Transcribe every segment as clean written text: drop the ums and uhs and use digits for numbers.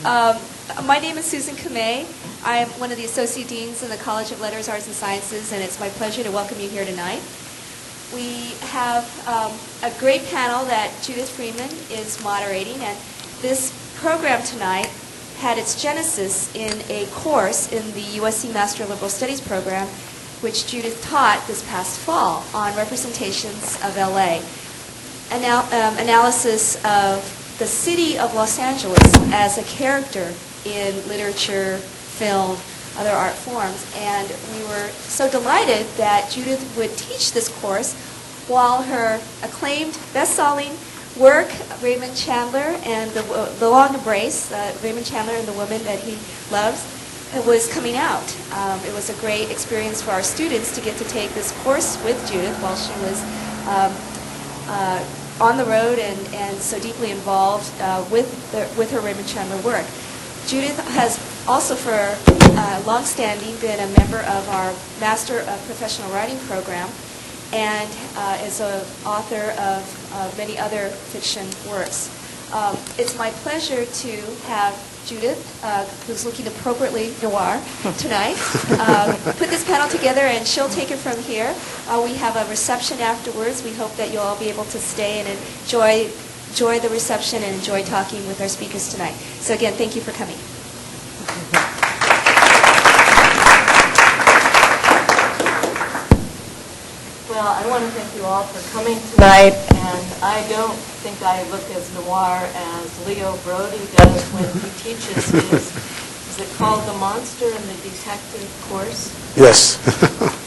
My name is Susan Kamei. I am one of the Associate Deans in the College of Letters, Arts, and Sciences, and it's my pleasure to welcome you here tonight. We have a great panel that Judith Freeman is moderating, and this program tonight had its genesis in a course in the USC Master of Liberal Studies program, which Judith taught this past fall on representations of LA. Analysis of the city of Los Angeles as a character in literature, film, other art forms. And we were so delighted that Judith would teach this course while her acclaimed best-selling work, Raymond Chandler and the Long Embrace, Raymond Chandler and the Woman That He Loves, was coming out. It was a great experience for our students to get to take this course with Judith while she was on the road and so deeply involved with her Raymond Chandler work. Judith has also for long-standing been a member of our Master of Professional Writing program and is an author of many other fiction works. It's my pleasure to have Judith, who's looking appropriately noir tonight, put this panel together, and she'll take it from here. We have a reception afterwards. We hope that you'll all be able to stay and enjoy the reception and enjoy talking with our speakers tonight. So again, thank you for coming. Well, I want to thank you all for coming tonight, and I don't think I look as noir as Leo Braudy does when he teaches his, is it called The Monster and the Detective course? Yes.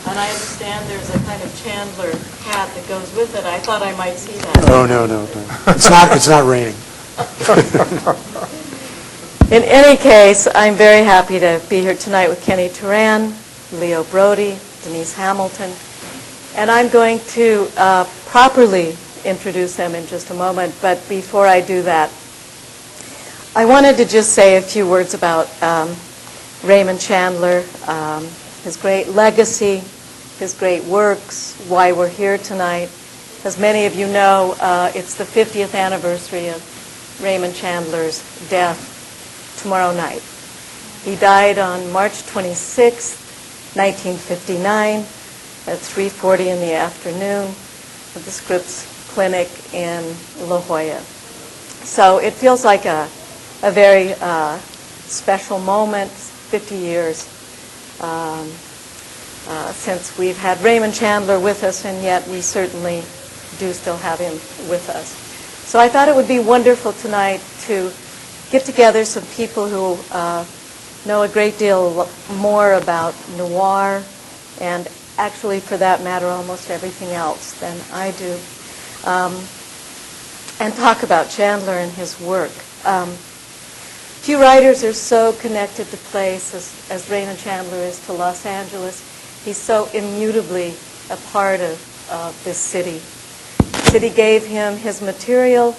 And I understand there's a kind of Chandler hat that goes with it. I thought I might see that. Oh, no. It's not raining. In any case, I'm very happy to be here tonight with Kenneth Turan, Leo Braudy, Denise Hamilton. And I'm going to properly introduce them in just a moment, but before I do that, I wanted to just say a few words about Raymond Chandler, his great legacy, his great works, why we're here tonight. As many of you know, it's the 50th anniversary of Raymond Chandler's death tomorrow night. He died on March 26, 1959. At 3:40 in the afternoon at the Scripps Clinic in La Jolla. So it feels like a very special moment, 50 years since we've had Raymond Chandler with us, and yet we certainly do still have him with us. So I thought it would be wonderful tonight to get together some people who know a great deal more about noir and actually, for that matter, almost everything else than I do, and talk about Chandler and his work. Few writers are so connected to place as Raymond Chandler is to Los Angeles. He's so immutably a part of this city. The city gave him his material,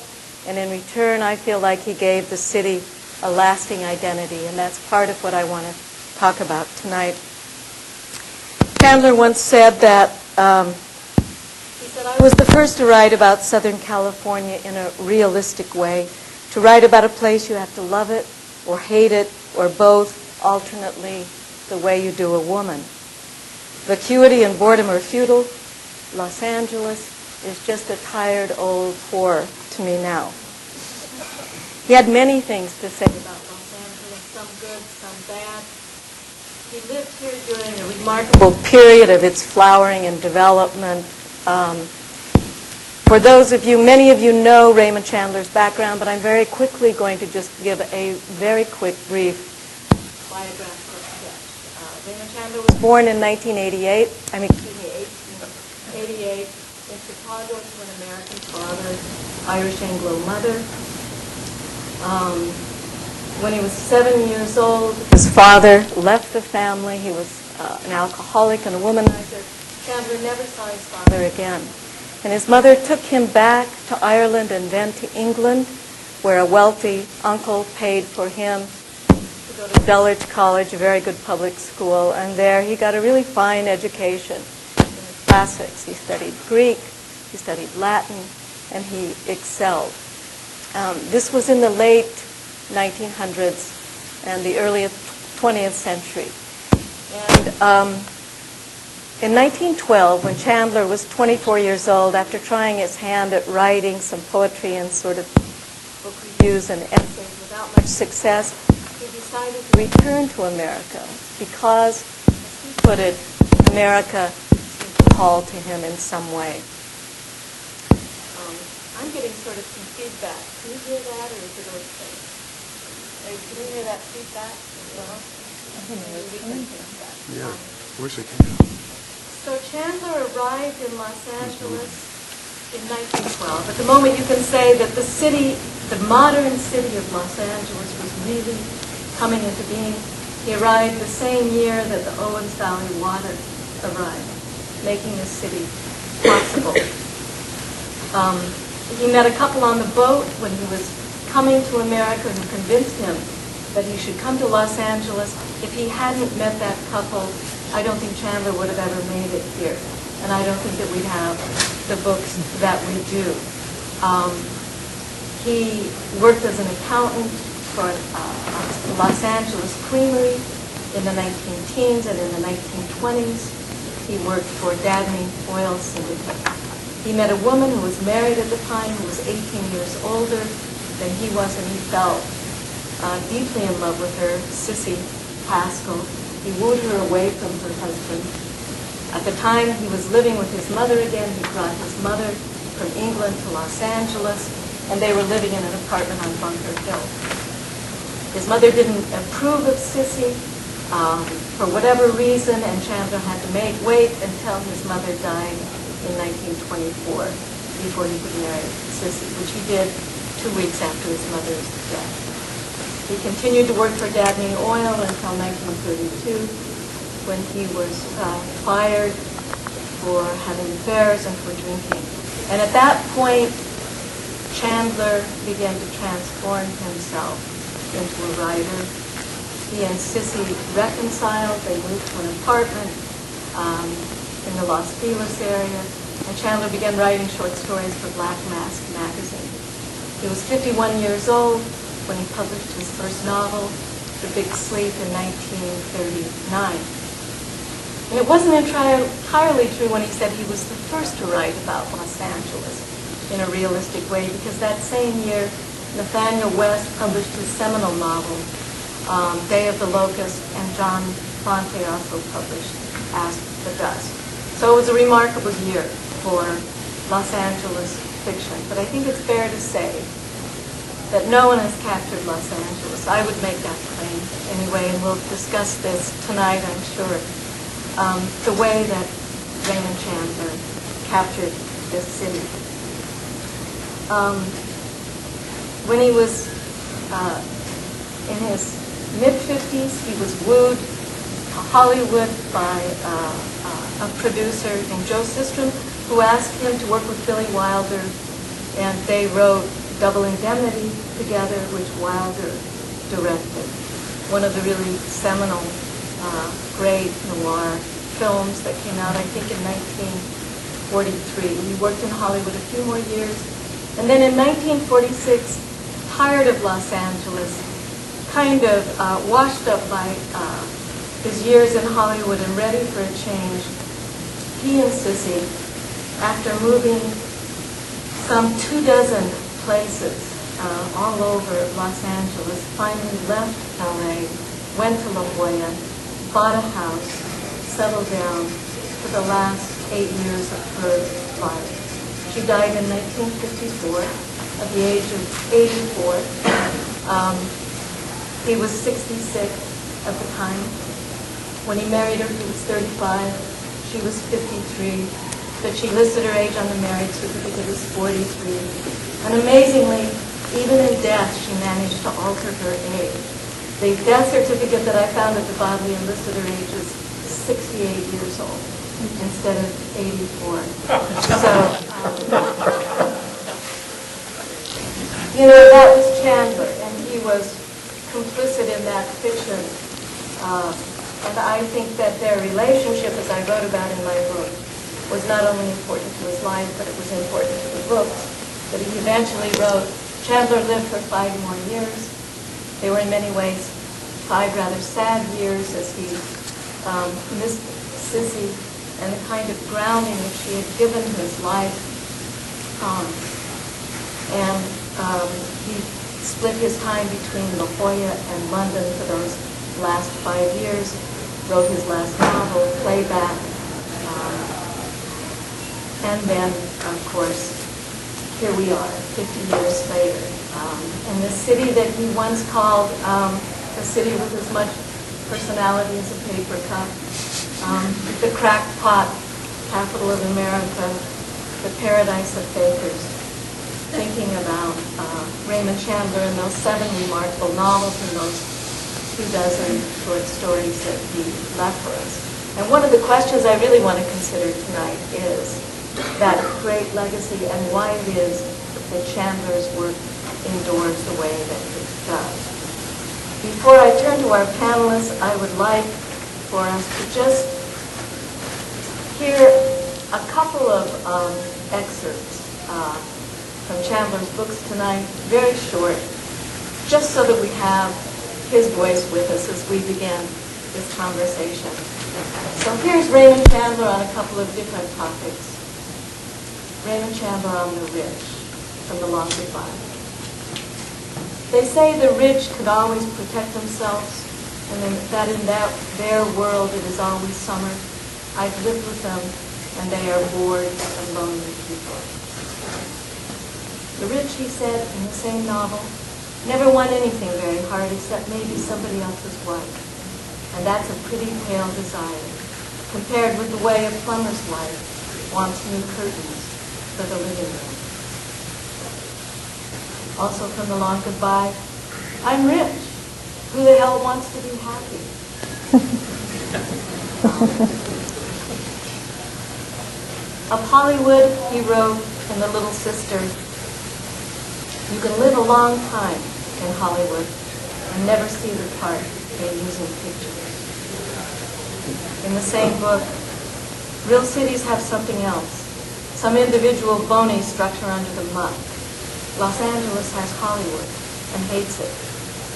and in return, I feel like he gave the city a lasting identity, and that's part of what I want to talk about tonight. Chandler once said that, he said, I was the first to write about Southern California in a realistic way. To write about a place, you have to love it or hate it or both alternately the way you do a woman. Vacuity and boredom are futile. Los Angeles is just a tired old whore to me now. He had many things to say about Los Angeles, some good, some bad. He lived here during a remarkable period of its flowering and development. For those of you, many of you know Raymond Chandler's background, but I'm very quickly going to just give a very quick, brief biographical sketch. Raymond Chandler was born in 1888 in Chicago to an American father, Irish Anglo mother. When he was 7 years old, his father left the family. He was an alcoholic and a womanizer. Chandler never saw his father again. And his mother took him back to Ireland and then to England, where a wealthy uncle paid for him to go to Dulwich College, a very good public school. And there he got a really fine education in the classics. He studied Greek, he studied Latin, and he excelled. This was in the late 1900s and the early 20th century. And in 1912, when Chandler was 24 years old, after trying his hand at writing some poetry and sort of book reviews and essays without much success, he decided to return to America because, as he put it, America seemed to call to him in some way. I'm getting sort of some feedback. Can you hear that, or is it okay? Can you hear that feedback? Well, I think we can hear that. Yeah, wish I could. So Chandler arrived in Los Angeles in 1912. At the moment, you can say that the city, the modern city of Los Angeles, was really coming into being. He arrived the same year that the Owens Valley water arrived, making the city possible. He met a couple on the boat when he was coming to America who convinced him that he should come to Los Angeles. If he hadn't met that couple, I don't think Chandler would have ever made it here. And I don't think that we'd have the books that we do. He worked as an accountant for a Los Angeles creamery in the 19-teens, and in the 1920s, he worked for Dabney Oil Syndicate. He met a woman who was married at the time, who was 18 years older than he was, and he fell deeply in love with her, Sissy Pascal. He wooed her away from her husband. At the time, he was living with his mother again. He brought his mother from England to Los Angeles, and they were living in an apartment on Bunker Hill. His mother didn't approve of Sissy for whatever reason, and Chandler had to wait until his mother died in 1924 before he could marry Sissy, which he did 2 weeks after his mother's death. He continued to work for Dabney Oil until 1932, when he was fired for having affairs and for drinking. And at that point, Chandler began to transform himself into a writer. He and Sissy reconciled. They moved to an apartment in the Los Feliz area, and Chandler began writing short stories for Black Mask magazine. He was 51 years old when he published his first novel, The Big Sleep, in 1939. And it wasn't entirely true when he said he was the first to write about Los Angeles in a realistic way, because that same year, Nathaniel West published his seminal novel, Day of the Locust, and John Fonte also published Ask the Dust. So it was a remarkable year for Los Angeles fiction. But I think it's fair to say that no one has captured Los Angeles. I would make that claim anyway, and we'll discuss this tonight, I'm sure. The way that Raymond Chandler captured this city. When he was in his mid-50s, he was wooed to Hollywood by a producer named Joe Sistrom, who asked him to work with Billy Wilder, and they wrote Double Indemnity together, which Wilder directed. One of the really seminal, great noir films that came out, I think, in 1943. He worked in Hollywood a few more years. And then in 1946, tired of Los Angeles, kind of washed up by his years in Hollywood and ready for a change, he and Sissy, after moving some 24 places all over Los Angeles, finally left LA, went to La Jolla, bought a house, settled down for the last 8 years of her life. She died in 1954 at the age of 84. He was 66 at the time. When he married her, he was 35. She was 53. But she listed her age on the marriage certificate as 43. And amazingly, even in death, she managed to alter her age. The death certificate that I found at the bottom listed her age as 68 years old instead of 84. So, that was Chandler, and he was complicit in that fiction. And I think that their relationship, as I wrote about in my book, was not only important to his life, but it was important to the books that he eventually wrote. Chandler lived for 5 more years. They were in many ways 5 rather sad years as he missed Sissy and the kind of grounding which she had given his life. And he split his time between La Jolla and London for those last 5 years, wrote his last novel, Playback, and then, of course, here we are, 50 years later. In the city that he once called a city with as much personality as a paper cup, the cracked pot, capital of America, the paradise of bakers, thinking about Raymond Chandler and those 7 remarkable novels and those 24 short stories that he left for us. And one of the questions I really want to consider tonight is that great legacy and why it is that Chandler's work endures the way that it does. Before I turn to our panelists, I would like for us to just hear a couple of excerpts from Chandler's books tonight, very short, just so that we have his voice with us as we begin this conversation. So here's Raymond Chandler on a couple of different topics. Raymond Chandler on the rich, from The Long Goodbye. They say the rich could always protect themselves, and that in their world it is always summer. I've lived with them, and they are bored and lonely people. The rich, he said in the same novel, never want anything very hard except maybe somebody else's wife. And that's a pretty pale desire, compared with the way a plumber's wife wants new curtains for the living room. Also from The Long Goodbye, I'm rich. Who the hell wants to be happy? Of Hollywood, he wrote in The Little Sister, you can live a long time in Hollywood and never see the part they use in pictures. In the same book, real cities have something else, some individual bony structure under the muck. Los Angeles has Hollywood and hates it.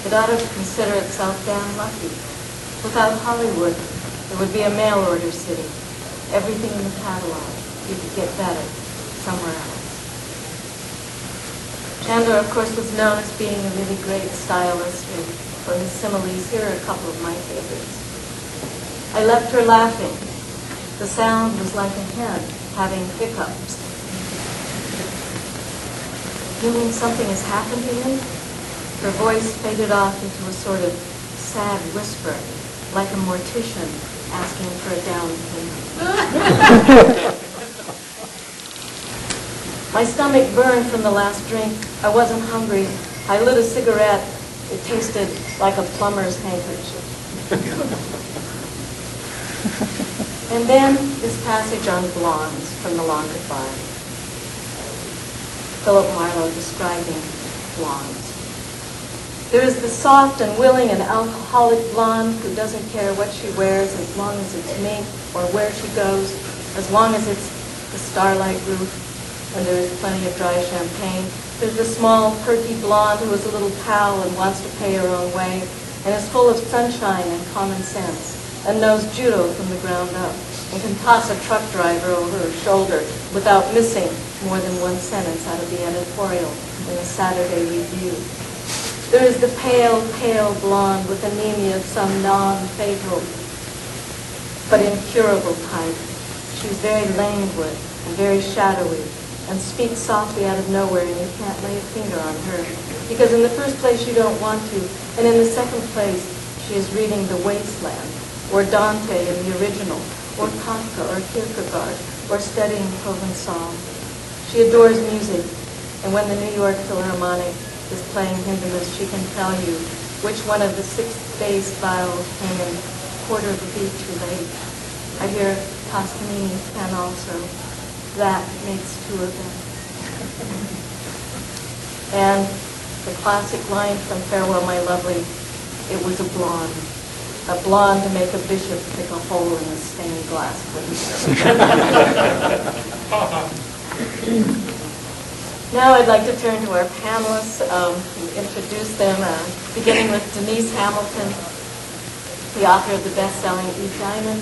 It ought to consider itself damn lucky. Without Hollywood, it would be a mail-order city. Everything in the catalog, you could get better somewhere else. Chandler, of course, was known as being a really great stylist, and for his similes, here are a couple of my favorites. I left her laughing. The sound was like a hen having hiccups. You mean something has happened to him? Her voice faded off into a sort of sad whisper, like a mortician asking for a down payment. My stomach burned from the last drink. I wasn't hungry. I lit a cigarette. It tasted like a plumber's handkerchief. And then this passage on blondes from The Long Goodbye. Philip Marlowe describing blondes. There is the soft and willing and alcoholic blonde who doesn't care what she wears as long as it's mink, or where she goes, as long as it's the starlight roof and there is plenty of dry champagne. There's the small, perky blonde who is a little pal and wants to pay her own way and is full of sunshine and common sense and knows judo from the ground up and can toss a truck driver over her shoulder without missing more than one sentence out of the editorial in the Saturday Review. There is the pale, pale blonde with anemia of some non-fatal but incurable type. She's very languid and very shadowy and speaks softly out of nowhere, and you can't lay a finger on her. Because in the first place, you don't want to, and in the second place, she is reading The Wasteland, or Dante in the original, or Kafka, or Kierkegaard, or studying Provençal. She adores music, and when the New York Philharmonic is playing Hindemith, she can tell you which one of the 6 bass vowels came in a quarter of a beat too late. I hear Toscanini can also. That makes 2 of them. And the classic line from Farewell, My Lovely, it was a blonde to make a bishop pick a hole in the stained glass window. Now I'd like to turn to our panelists and introduce them, beginning with Denise Hamilton, the author of the best-selling E. Diamond,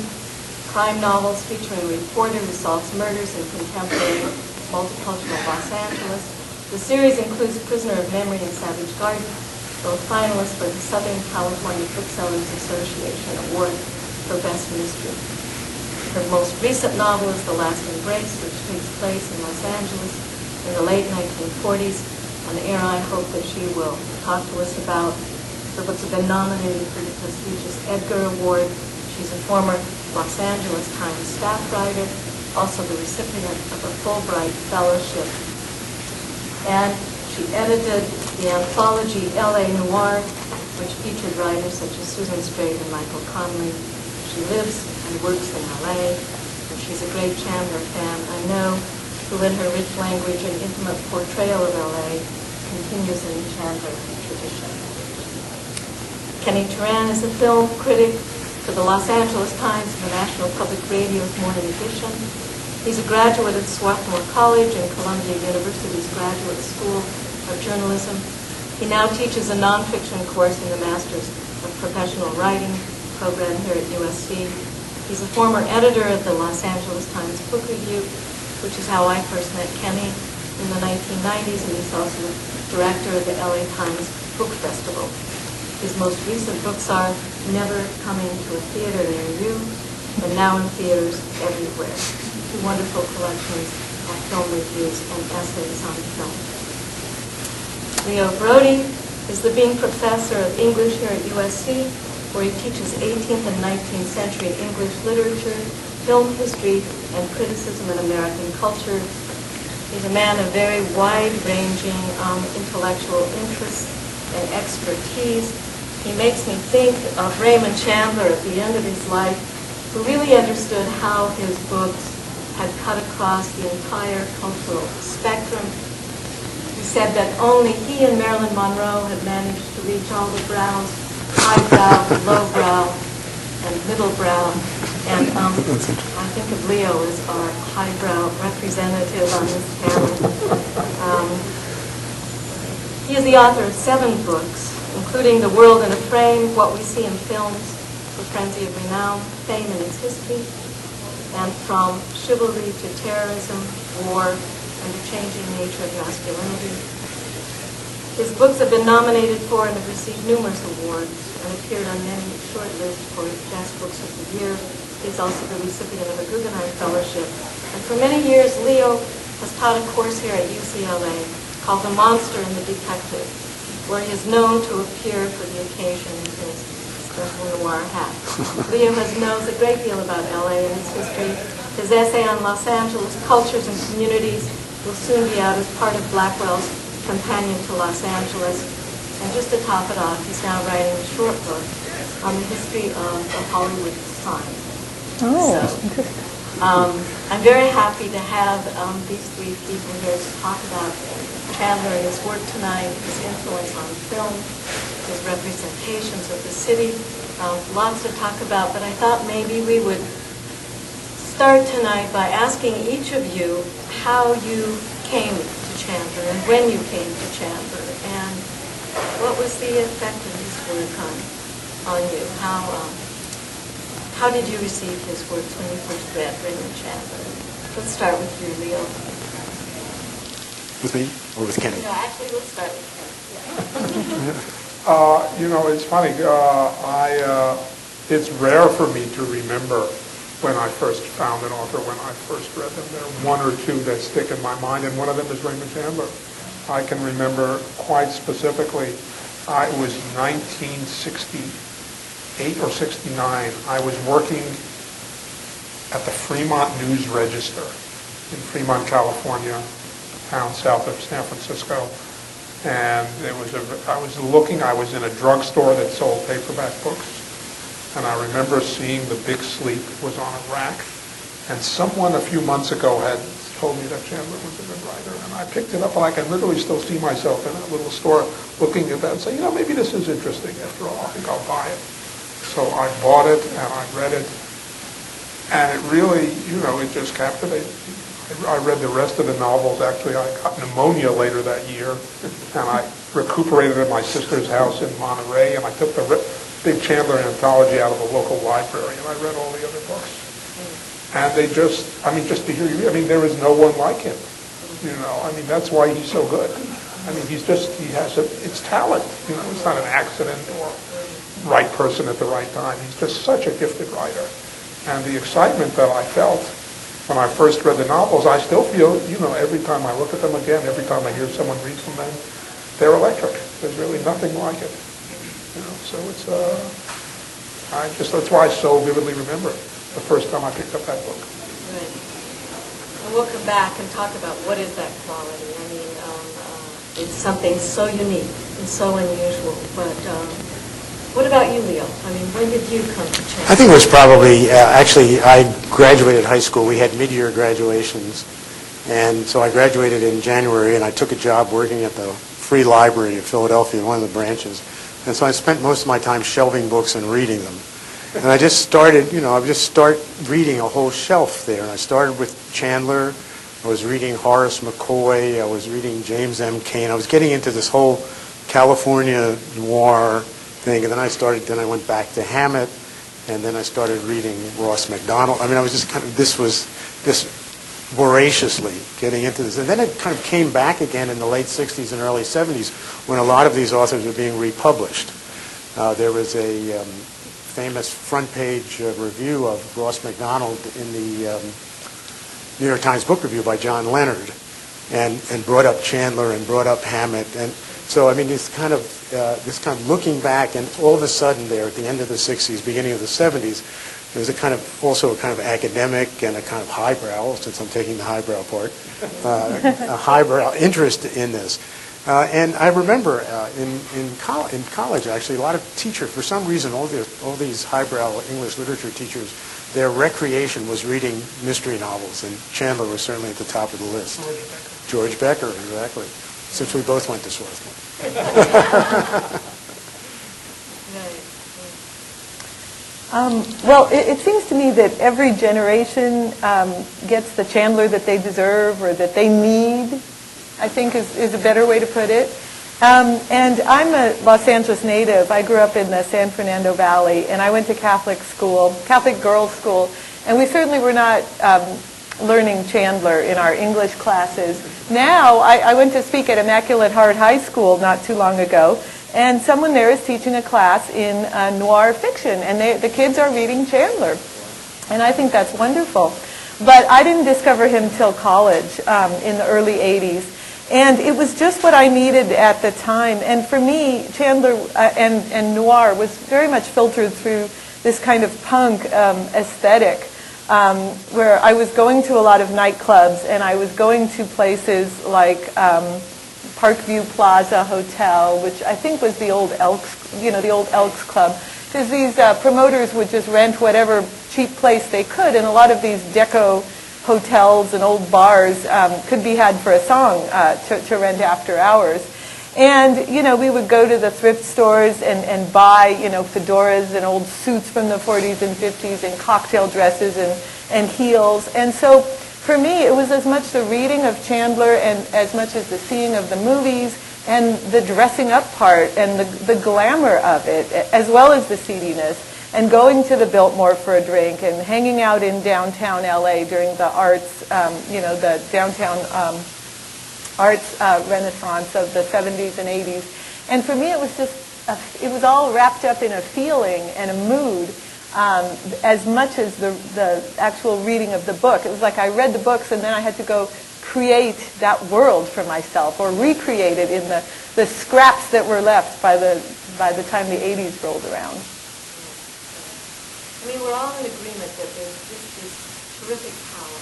crime novels featuring a reporter who solves murders in contemporary multicultural Los Angeles. The series includes Prisoner of Memory and Savage Garden, both finalists for the Southern California Booksellers Association Award for Best Mystery. Her most recent novel is The Last Embrace, which takes place in Los Angeles in the late 1940s, an era I hope that she will talk to us about. Her books have been nominated for the prestigious Edgar Award. She's a former Los Angeles Times staff writer, also the recipient of a Fulbright Fellowship. And she edited the anthology L.A. Noir, which featured writers such as Susan Straight and Michael Connelly. She lives and works in L.A., and she's a great Chandler fan, I know, who in her rich language and intimate portrayal of L.A. continues in the Chandler tradition. Kenneth Turan is a film critic for the Los Angeles Times and the National Public Radio's Morning Edition. He's a graduate of Swarthmore College and Columbia University's Graduate School of Journalism. He now teaches a nonfiction course in the Masters of Professional Writing program here at USC. He's a former editor of the Los Angeles Times Book Review, which is how I first met Kenny in the 1990s, and he's also director of the LA Times Book Festival. His most recent books are Never Coming to a Theater Near You, and Now in Theaters Everywhere, two wonderful collections of film reviews and essays on film. Leo Braudy is the Bean Professor of English here at USC, where he teaches 18th and 19th century English literature, film history, and criticism in American culture. He's a man of very wide-ranging intellectual interests and expertise. He makes me think of Raymond Chandler at the end of his life, who really understood how his books had cut across the entire cultural spectrum. He said that only he and Marilyn Monroe had managed to reach all the brows, highbrow, lowbrow, and middlebrow. And I think of Leo as our highbrow representative on this panel. He is the author of 7 books, including The World in a Frame, What We See in Films, The Frenzy of Renown, Fame and Its History, and From Chivalry to Terrorism, War, and the Changing Nature of Masculinity. His books have been nominated for and have received numerous awards and appeared on many short lists for Best Books of the Year. He's also the recipient of a Guggenheim Fellowship. And for many years, Leo has taught a course here at UCLA called The Monster and the Detective, where he is known to appear for the occasion in his special noir hat. Leo knows a great deal about LA and its history. His essay on Los Angeles cultures and communities will soon be out as part of Blackwell's Companion to Los Angeles. And just to top it off, he's now writing a short book on the history of the Hollywood sign. Oh. So, I'm very happy to have these 3 people here to talk about Chandler and his work tonight, his influence on film, his representations of the city. Lots to talk about, but I thought maybe we would start tonight by asking each of you how you came to Chandler and when you came to Chandler, and what was the effect of his work on you? How did you receive his works when you first read Raymond Chandler? Let's start with you, Leo. With me or with Kenny? No, actually, let's start with You know, it's funny. It's rare for me to remember when I first found an author, when I first read them. There are 1 or 2 that stick in my mind, and one of them is Raymond Chandler. I can remember quite specifically, it was 1968 or 69. I was working at the Fremont News Register in Fremont, California, town south of San Francisco. And I was in a drugstore that sold paperback books. And I remember seeing The Big Sleep was on a rack. And someone a few months ago had told me that Chandler was a good writer. And I picked it up, and I can literally still see myself in that little store looking at that and saying, maybe this is interesting after all. I think I'll buy it. So I bought it, and I read it. And it really, it just captivated me. I read the rest of the novels. Actually, I got pneumonia later that year, and I recuperated at my sister's house in Monterey, and I took the big Chandler anthology out of the local library, and I read all the other books. And they just to hear you, there is no one like him. That's why he's so good. It's talent. It's not an accident or right person at the right time. He's just such a gifted writer. And the excitement that I felt when I first read the novels, I still feel, every time I look at them again, every time I hear someone read from them, they're electric. There's really nothing like it. So it's, that's why I so vividly remember it, the first time I picked up that book. Right. And we'll come back and talk about what is that quality. It's something so unique and so unusual. But what about you, Leo? When did you come to Chandler? I think it was probably, actually, I graduated high school. We had mid-year graduations. And so I graduated in January, and I took a job working at the Free Library of Philadelphia, one of the branches. And so I spent most of my time shelving books and reading them. And I just started, I would just start reading a whole shelf there. And I started with Chandler. I was reading Horace McCoy. I was reading James M. Cain. I was getting into this whole California noir thing. And then I went back to Hammett. And then I started reading Ross Macdonald. I was just this voraciously getting into this. And then it kind of came back again in the late 60s and early 70s when a lot of these authors were being republished. There was a famous front page review of Ross Macdonald in the New York Times Book Review by John Leonard, and brought up Chandler and brought up Hammett. And so, this kind of looking back, and all of a sudden there at the end of the 60s, beginning of the 70s, there was also a kind of academic and a kind of highbrow, since I'm taking the highbrow part, a highbrow interest in this. And I remember in college, actually, a lot of teachers, for some reason, all these highbrow English literature teachers, their recreation was reading mystery novels, and Chandler was certainly at the top of the list. George Becker, exactly, since we both went to Swarthmore. Well, it seems to me that every generation gets the Chandler that they deserve or that they need, I think is a better way to put it. And I'm a Los Angeles native. I grew up in the San Fernando Valley, and I went to Catholic girls' school, and we certainly were not learning Chandler in our English classes. Now, I went to speak at Immaculate Heart High School not too long ago, and someone there is teaching a class in noir fiction, and the kids are reading Chandler. And I think that's wonderful. But I didn't discover him till college in the early 80s. And it was just what I needed at the time. And for me, Chandler and noir was very much filtered through this kind of punk aesthetic, where I was going to a lot of nightclubs, and I was going to places like Parkview Plaza Hotel, which I think was the old Elks Club, because these promoters would just rent whatever cheap place they could, and a lot of these deco hotels and old bars could be had for a song to rent after hours. And, we would go to the thrift stores and buy, fedoras and old suits from the 40s and 50s and cocktail dresses and heels. And so for me, it was as much the reading of Chandler and as much as the seeing of the movies and the dressing up part and the glamour of it, as well as the seediness. And going to the Biltmore for a drink and hanging out in downtown LA during the arts, the downtown arts renaissance of the 70s and 80s. And for me, it was it was all wrapped up in a feeling and a mood as much as the actual reading of the book. It was like I read the books and then I had to go create that world for myself or recreate it in the scraps that were left by the time the 80s rolled around. We're all in agreement that there's just this terrific power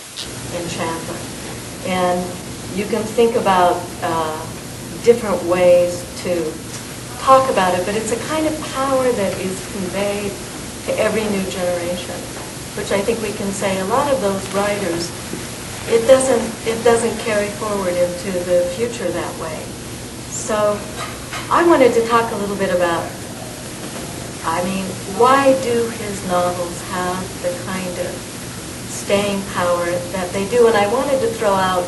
in Chandler. And you can think about different ways to talk about it, but it's a kind of power that is conveyed to every new generation, which I think we can say a lot of those writers, it doesn't carry forward into the future that way. So I wanted to talk a little bit about, why do his novels have the kind of staying power that they do. And I wanted to throw out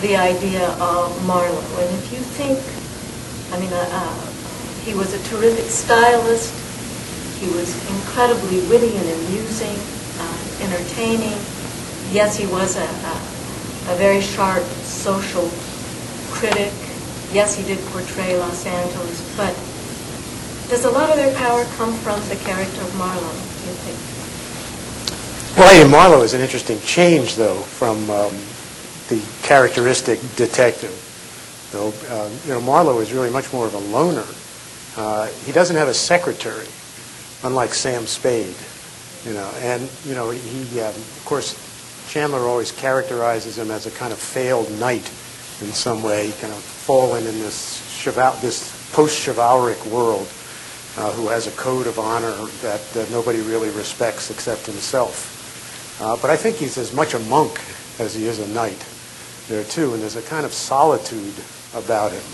the idea of Marlowe. And if you think, I mean, he was a terrific stylist. He was incredibly witty and amusing, entertaining. Yes, he was a very sharp social critic. Yes, he did portray Los Angeles, but does a lot of their power come from the character of Marlowe, do you think? Well, Ian Marlowe is an interesting change, though, from the characteristic detective. Though, Marlowe is really much more of a loner. He doesn't have a secretary, unlike Sam Spade. And he, of course, Chandler always characterizes him as a kind of failed knight in some way, kind of fallen in this post-chivalric world, who has a code of honor that nobody really respects except himself. But I think he's as much a monk as he is a knight there, too, and there's a kind of solitude about him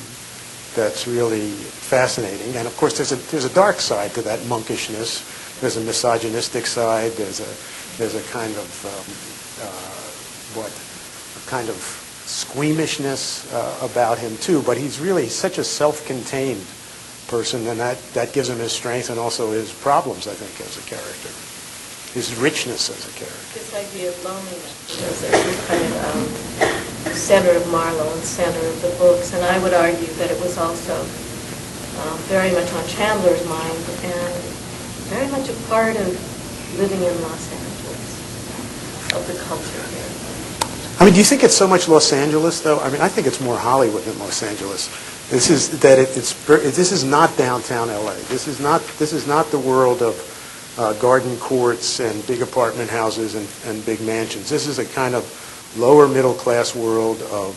that's really fascinating. And, of course, there's a dark side to that monkishness. There's a misogynistic side. There's a kind of, kind of squeamishness about him, too. But he's really such a self-contained person, and that gives him his strength and also his problems, I think, as a character. His richness as a character. This idea of loneliness is a kind of center of Marlowe and center of the books, and I would argue that it was also very much on Chandler's mind and very much a part of living in Los Angeles, of the culture here. I mean, do you think it's so much Los Angeles, though? I mean, I think it's more Hollywood than Los Angeles. This is not downtown LA. This is not the world of garden courts and big apartment houses and big mansions. This is a kind of lower middle class world of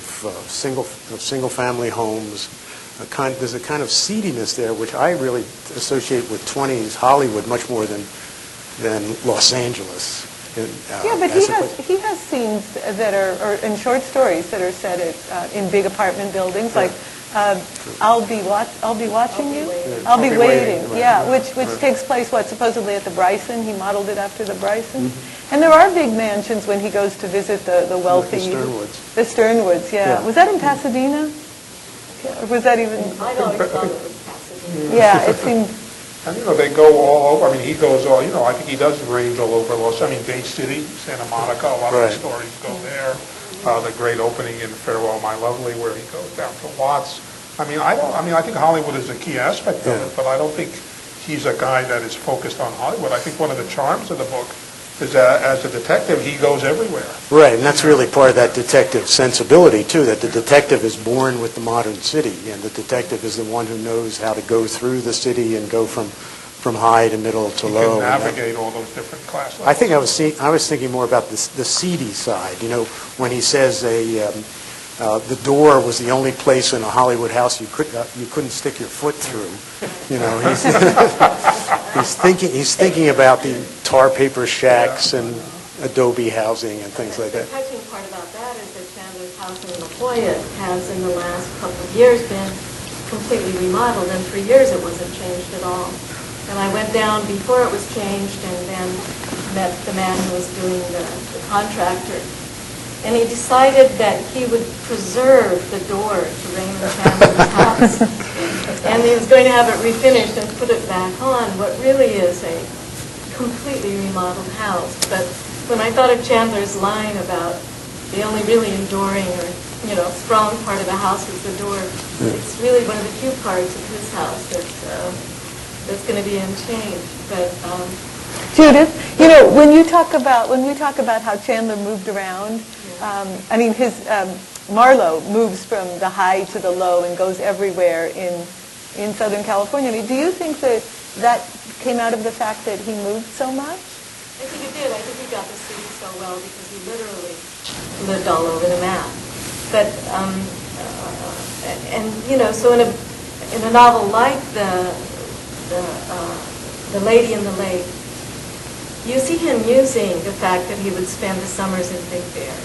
single family homes. There's a kind of seediness there, which I really associate with 20s Hollywood much more than Los Angeles. Yeah, but he has scenes that are in short stories that are set in big apartment buildings, like I'll be watching you. I'll be waiting. Right. Yeah, which takes place supposedly at the Bryson. He modeled it after the Bryson. Mm-hmm. And there are big mansions when he goes to visit the wealthy. The Sternwoods. The Sternwoods, yeah. Was that in Pasadena? Or was that even? I always thought it was Pasadena. Yeah, it seemed. And, they go all over. I mean, he goes all, I think he does range all over Bay City, Santa Monica, a lot of the stories go there. The great opening in Farewell, My Lovely, where he goes down to Watts. I think Hollywood is a key aspect of it, but I don't think he's a guy that is focused on Hollywood. I think one of the charms of the book is that as a detective, he goes everywhere. Right, and that's really part of that detective sensibility, too, that the detective is born with the modern city, and the detective is the one who knows how to go through the city and go from high to middle to low. He can navigate all those different class levels. I think I was thinking more about the seedy side, when he says the door was the only place in a Hollywood house you couldn't stick your foot through. He's thinking about the tar paper shacks and adobe housing and things like that. The touching part about that is that Chandler's house in La Jolla has, in the last couple of years, been completely remodeled, and for years it wasn't changed at all. And I went down before it was changed, and then met the man who was doing the contractor. And he decided that he would preserve the door to Raymond Chandler's house. And he was going to have it refinished and put it back on what really is a completely remodeled house. But when I thought of Chandler's line about the only really enduring or strong part of the house is the door, it's really one of the few parts of his house that's going to be unchanged. But Judith, when we talk about how Chandler moved around, his Marlowe moves from the high to the low and goes everywhere in Southern California. Do you think that came out of the fact that he moved so much? I think it did. I think he got the city so well because he literally lived all over the map. But so in a novel like the Lady in the Lake, you see him using the fact that he would spend the summers in Big Bear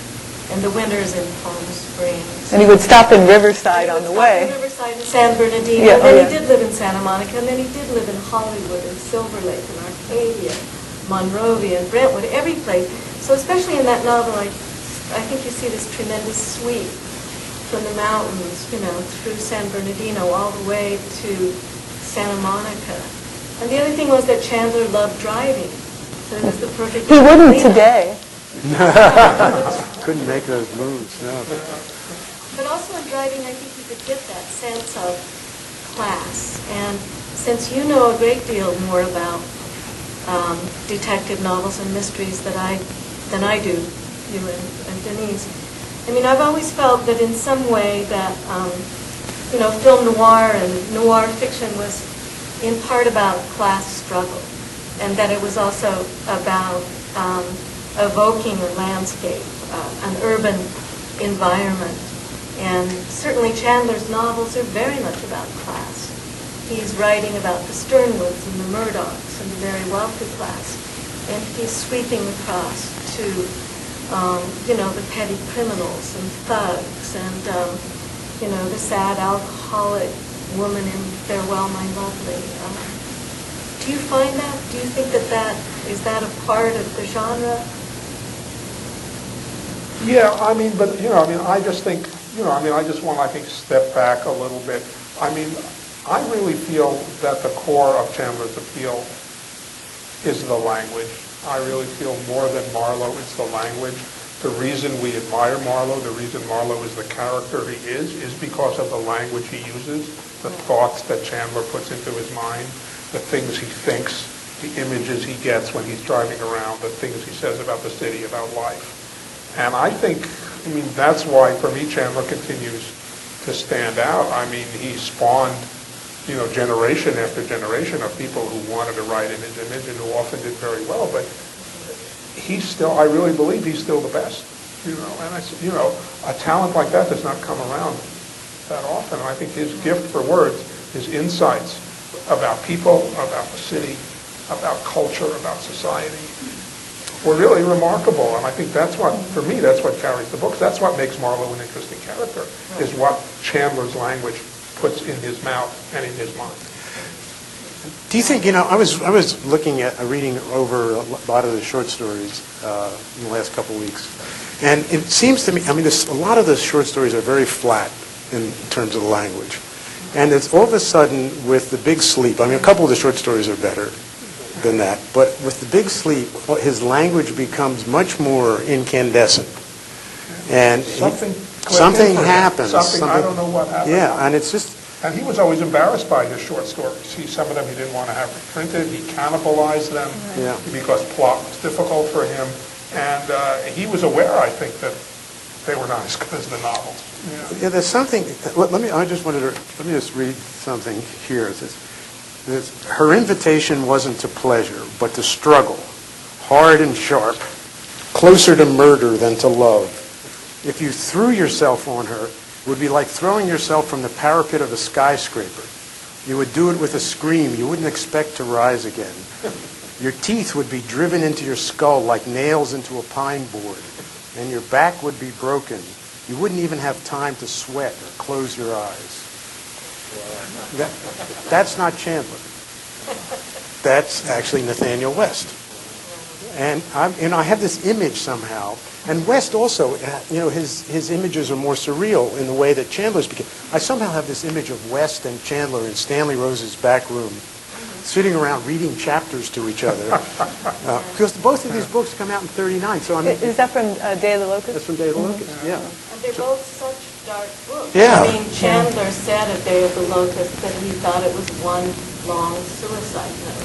and the winters in Palm Springs. And he would stop in Riverside on the way. In Riverside and San Bernardino. Yeah, and then he did live in Santa Monica, and then he did live in Hollywood and Silver Lake and Arcadia, Monrovia and Brentwood, every place. So especially in that novel, I think you see this tremendous sweep from the mountains, through San Bernardino all the way to Santa Monica. And the other thing was that Chandler loved driving. So it was the perfect... He wouldn't today. Couldn't make those moves, no. But also in driving, I think you could get that sense of class. And since you know a great deal more about detective novels and mysteries than I do, you and Denise, I mean, I've always felt that in some way that, film noir and noir fiction was in part about class struggle, and that it was also about evoking a landscape, an urban environment. And certainly Chandler's novels are very much about class. He's writing about the Sternwoods and the Murdochs and the very wealthy class. And he's sweeping across to, the petty criminals and thugs and, the sad alcoholic woman in Farewell, My Lovely. Do you find that? Do you think is that a part of the genre? Yeah, I just think, I just want to, step back a little bit. I really feel that the core of Chandler's appeal is the language. I really feel more than Marlowe, it's the language. The reason we admire Marlowe, the reason Marlowe is the character he is because of the language he uses, the thoughts that Chandler puts into his mind, the things he thinks, the images he gets when he's driving around, the things he says about the city, about life. And I think, that's why, for me, Chandler continues to stand out. He spawned, generation after generation of people who wanted to write in his image and who often did very well. But I really believe he's still the best. And a talent like that does not come around that often. And I think his gift for words, his insights about people, about the city, about culture, about society, were really remarkable. And I think that's what, for me, that's what carries the books. That's what makes Marlowe an interesting character, is what Chandler's language puts in his mouth and in his mind. Do you think, I was looking at, reading over a lot of the short stories in the last couple of weeks, and it seems to me, a lot of the short stories are very flat in terms of the language. And it's all of a sudden, with The Big Sleep, a couple of the short stories are better than that, but with The Big Sleep, his language becomes much more incandescent. And something happens. I don't know what happened. Yeah, and it's just... And he was always embarrassed by his short stories. Some of them he didn't want to have reprinted. He cannibalized them because plot was difficult for him. And he was aware, I think, that they were not as good as the novels. Yeah, there's something... Let me just read something here. It says, her invitation wasn't to pleasure, but to struggle, hard and sharp, closer to murder than to love. If you threw yourself on her, it would be like throwing yourself from the parapet of a skyscraper. You would do it with a scream. You wouldn't expect to rise again. Your teeth would be driven into your skull like nails into a pine board, and your back would be broken. You wouldn't even have time to sweat or close your eyes. That's not Chandler. That's actually Nathaniel West. And I have this image somehow. And West also, his images are more surreal in the way that Chandler's became. I somehow have this image of West and Chandler in Stanley Rose's back room, sitting around reading chapters to each other. Because both of these books come out in '39. So is that from Day of the Locust? That's from Day of the Locust. Yeah. And they're both such dark books. Yeah. Chandler said at Day of the Locust that he thought it was one long suicide note.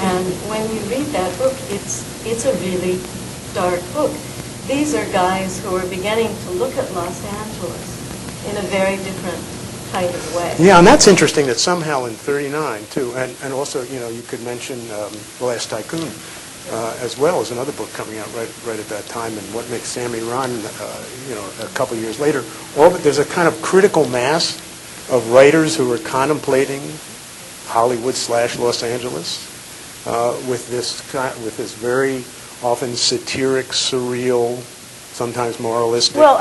And when you read that book, it's a really dark book. These are guys who are beginning to look at Los Angeles in a very different kind of way. Yeah, and that's interesting that somehow in '39 too, and also you could mention The Last Tycoon as well as another book coming out right at that time, and What Makes Sammy Run, a couple of years later. There's a kind of critical mass of writers who are contemplating Hollywood / Los Angeles with this very often satiric, surreal, sometimes moralistic. Well,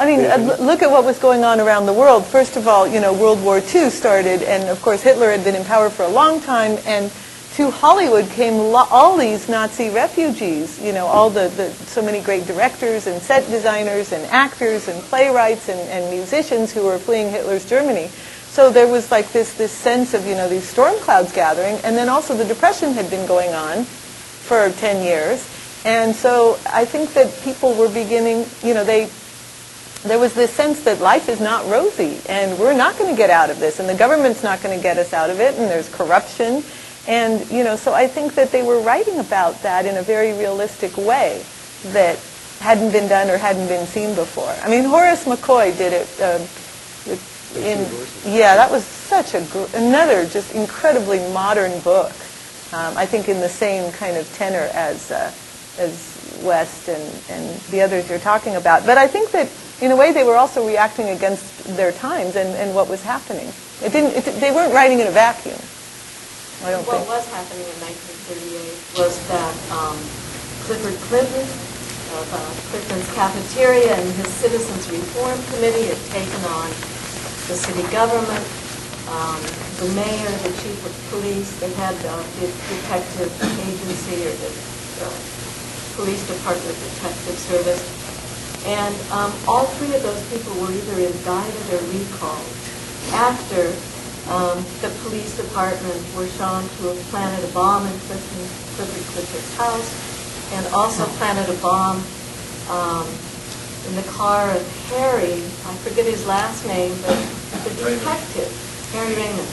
look at what was going on around the world. First of all, World War II started, and of course Hitler had been in power for a long time, and to Hollywood came all these Nazi refugees, all so many great directors and set designers and actors and playwrights and musicians who were fleeing Hitler's Germany. So there was like this sense of, these storm clouds gathering, and then also the Depression had been going on for 10 years. And so I think that people were beginning, there was this sense that life is not rosy, and we're not going to get out of this, and the government's not going to get us out of it, and there's corruption. And, so I think that they were writing about that in a very realistic way that hadn't been done or hadn't been seen before. I mean, Horace McCoy did it that was such another just incredibly modern book. I think in the same kind of tenor as West and the others you're talking about. But I think that in a way they were also reacting against their times and what was happening. They weren't writing in a vacuum. I don't think. What was happening in 1938 was that Clifford Clinton of Clifton's Cafeteria and his Citizens Reform Committee had taken on the city government, the mayor, the chief of police. They had the detective agency or the police department detective service. And all three of those people were either indicted or recalled after the police department were shown to have planted a bomb in Clifford's house, and also planted a bomb in the car of Harry, I forget his last name, but the detective, Harry Raymond,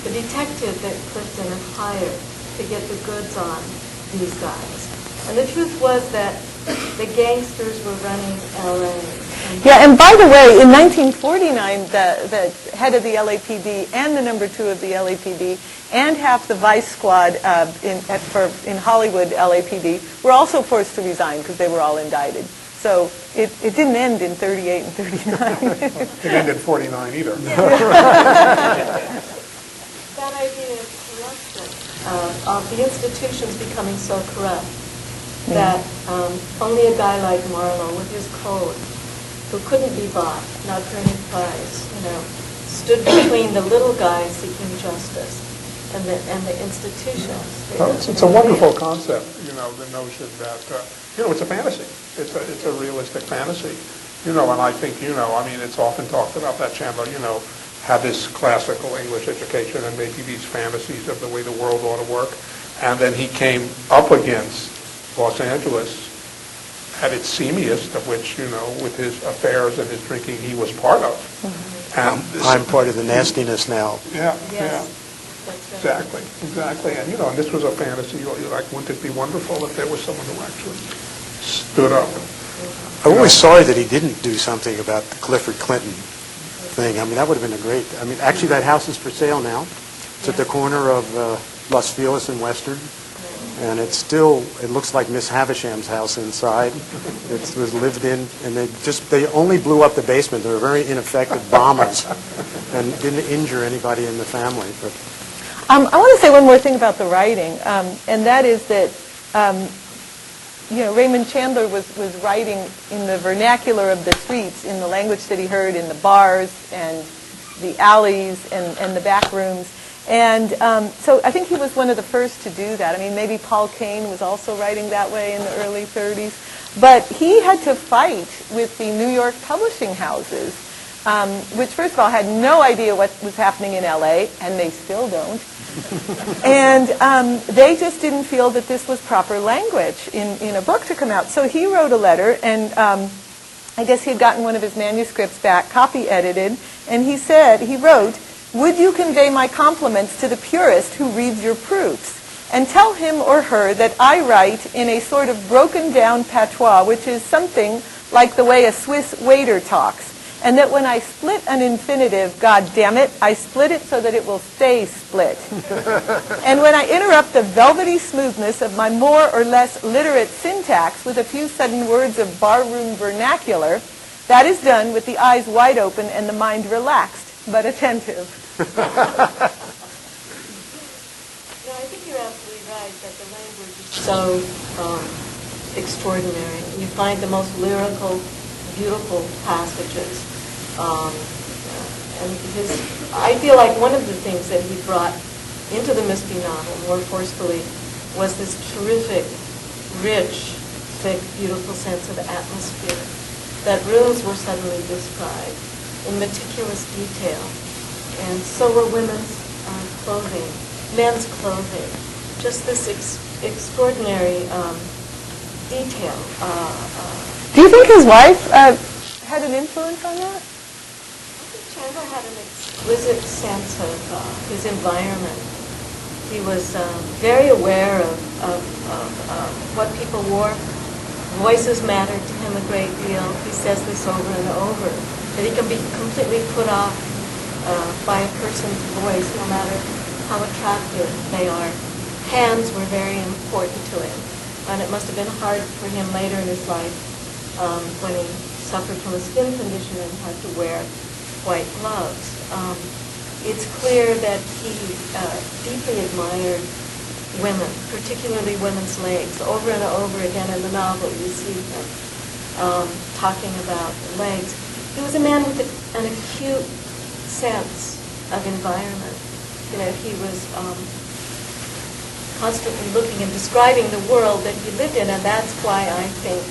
the detective that Clifton had hired to get the goods on these guys. And the truth was that the gangsters were running L.A. Yeah, and by the way, in 1949, the head of the LAPD and the number 2 of the LAPD and half the vice squad in Hollywood LAPD were also forced to resign because they were all indicted. So it didn't end in 38 and 39. It ended in 49 either. That idea of corruption, of the institutions becoming so corrupt that only a guy like Marlowe with his code, who couldn't be bought, not for any price, stood between the little guys seeking justice and the institutions. It's a wonderful concept, the notion that, it's a fantasy. It's a realistic fantasy. And I think, it's often talked about that Chandler, had this classical English education and maybe these fantasies of the way the world ought to work. And then he came up against Los Angeles at its seamiest, of which, with his affairs and his drinking, he was part of. Mm-hmm. And I'm part of the nastiness now. Yeah, yes. Exactly. And, and this was a fantasy. Wouldn't it be wonderful if there was someone who actually stood up? I'm always sorry that he didn't do something about the Clifford Clinton thing. That would have been a great... actually, that house is for sale now. It's at the corner of Los Feliz and Western. And it looks like Miss Havisham's house inside. It was lived in, and they only blew up the basement. They were very ineffective bombers and didn't injure anybody in the family. But I want to say one more thing about the writing, and that is that, Raymond Chandler was writing in the vernacular of the streets, in the language that he heard in the bars and the alleys and the back rooms. And so I think he was one of the first to do that. Maybe Paul Kane was also writing that way in the early 30s. But he had to fight with the New York publishing houses, which first of all had no idea what was happening in L.A., and they still don't. And they just didn't feel that this was proper language in a book to come out. So he wrote a letter, and I guess he had gotten one of his manuscripts back, copy edited, and he wrote, "Would you convey my compliments to the purist who reads your proofs, and tell him or her that I write in a sort of broken down patois, which is something like the way a Swiss waiter talks, and that when I split an infinitive, God damn it, I split it so that it will stay split. And when I interrupt the velvety smoothness of my more or less literate syntax with a few sudden words of barroom vernacular, that is done with the eyes wide open and the mind relaxed, but attentive." I think you're absolutely right that the language is so extraordinary. You find the most lyrical, beautiful passages. And I feel like one of the things that he brought into the mystery novel more forcefully was this terrific, rich, thick, beautiful sense of atmosphere. That rooms were suddenly described in meticulous detail, and so were women's clothing, men's clothing. Just this extraordinary detail. Do you think his wife had an influence on that? I think Chandler had an exquisite sense of his environment. He was very aware of what people wore. Voices mattered to him a great deal. He says this over and over, that he can be completely put off by a person's voice, no matter how attractive they are. Hands were very important to him, and it must have been hard for him later in his life when he suffered from a skin condition and had to wear white gloves. It's clear that he deeply admired women, particularly women's legs. Over and over again in the novel, you see him talking about legs. He was a man with an acute sense of environment. You know, he was constantly looking and describing the world that he lived in, and that's why I think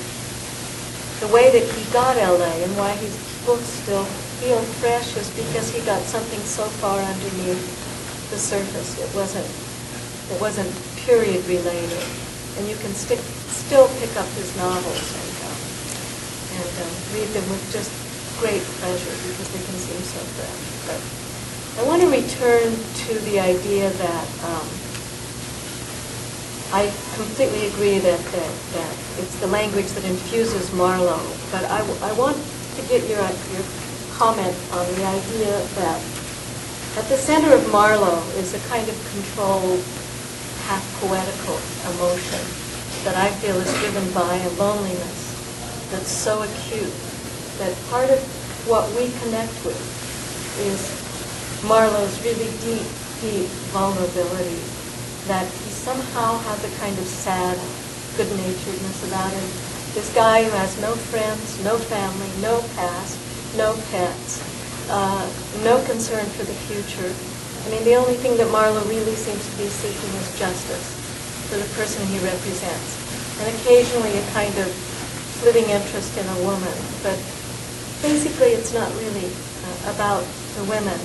the way that he got LA and why his books still feel fresh is because he got something so far underneath the surface. It wasn't period related, and you can still pick up his novels and read them with just great pleasure because they can seem so fresh. But I want to return to the idea that I completely agree that it's the language that infuses Marlowe, but I want to get your comment on the idea that at the center of Marlowe is a kind of controlled, half-poetical emotion that I feel is driven by a loneliness that's so acute that part of what we connect with is Marlowe's really deep, deep vulnerability, that he somehow has a kind of sad good-naturedness about him. This guy who has no friends, no family, no past, no pets, no concern for the future. I mean, the only thing that Marlowe really seems to be seeking is justice for the person he represents, and occasionally a kind of flitting interest in a woman. But basically, it's not really about the women.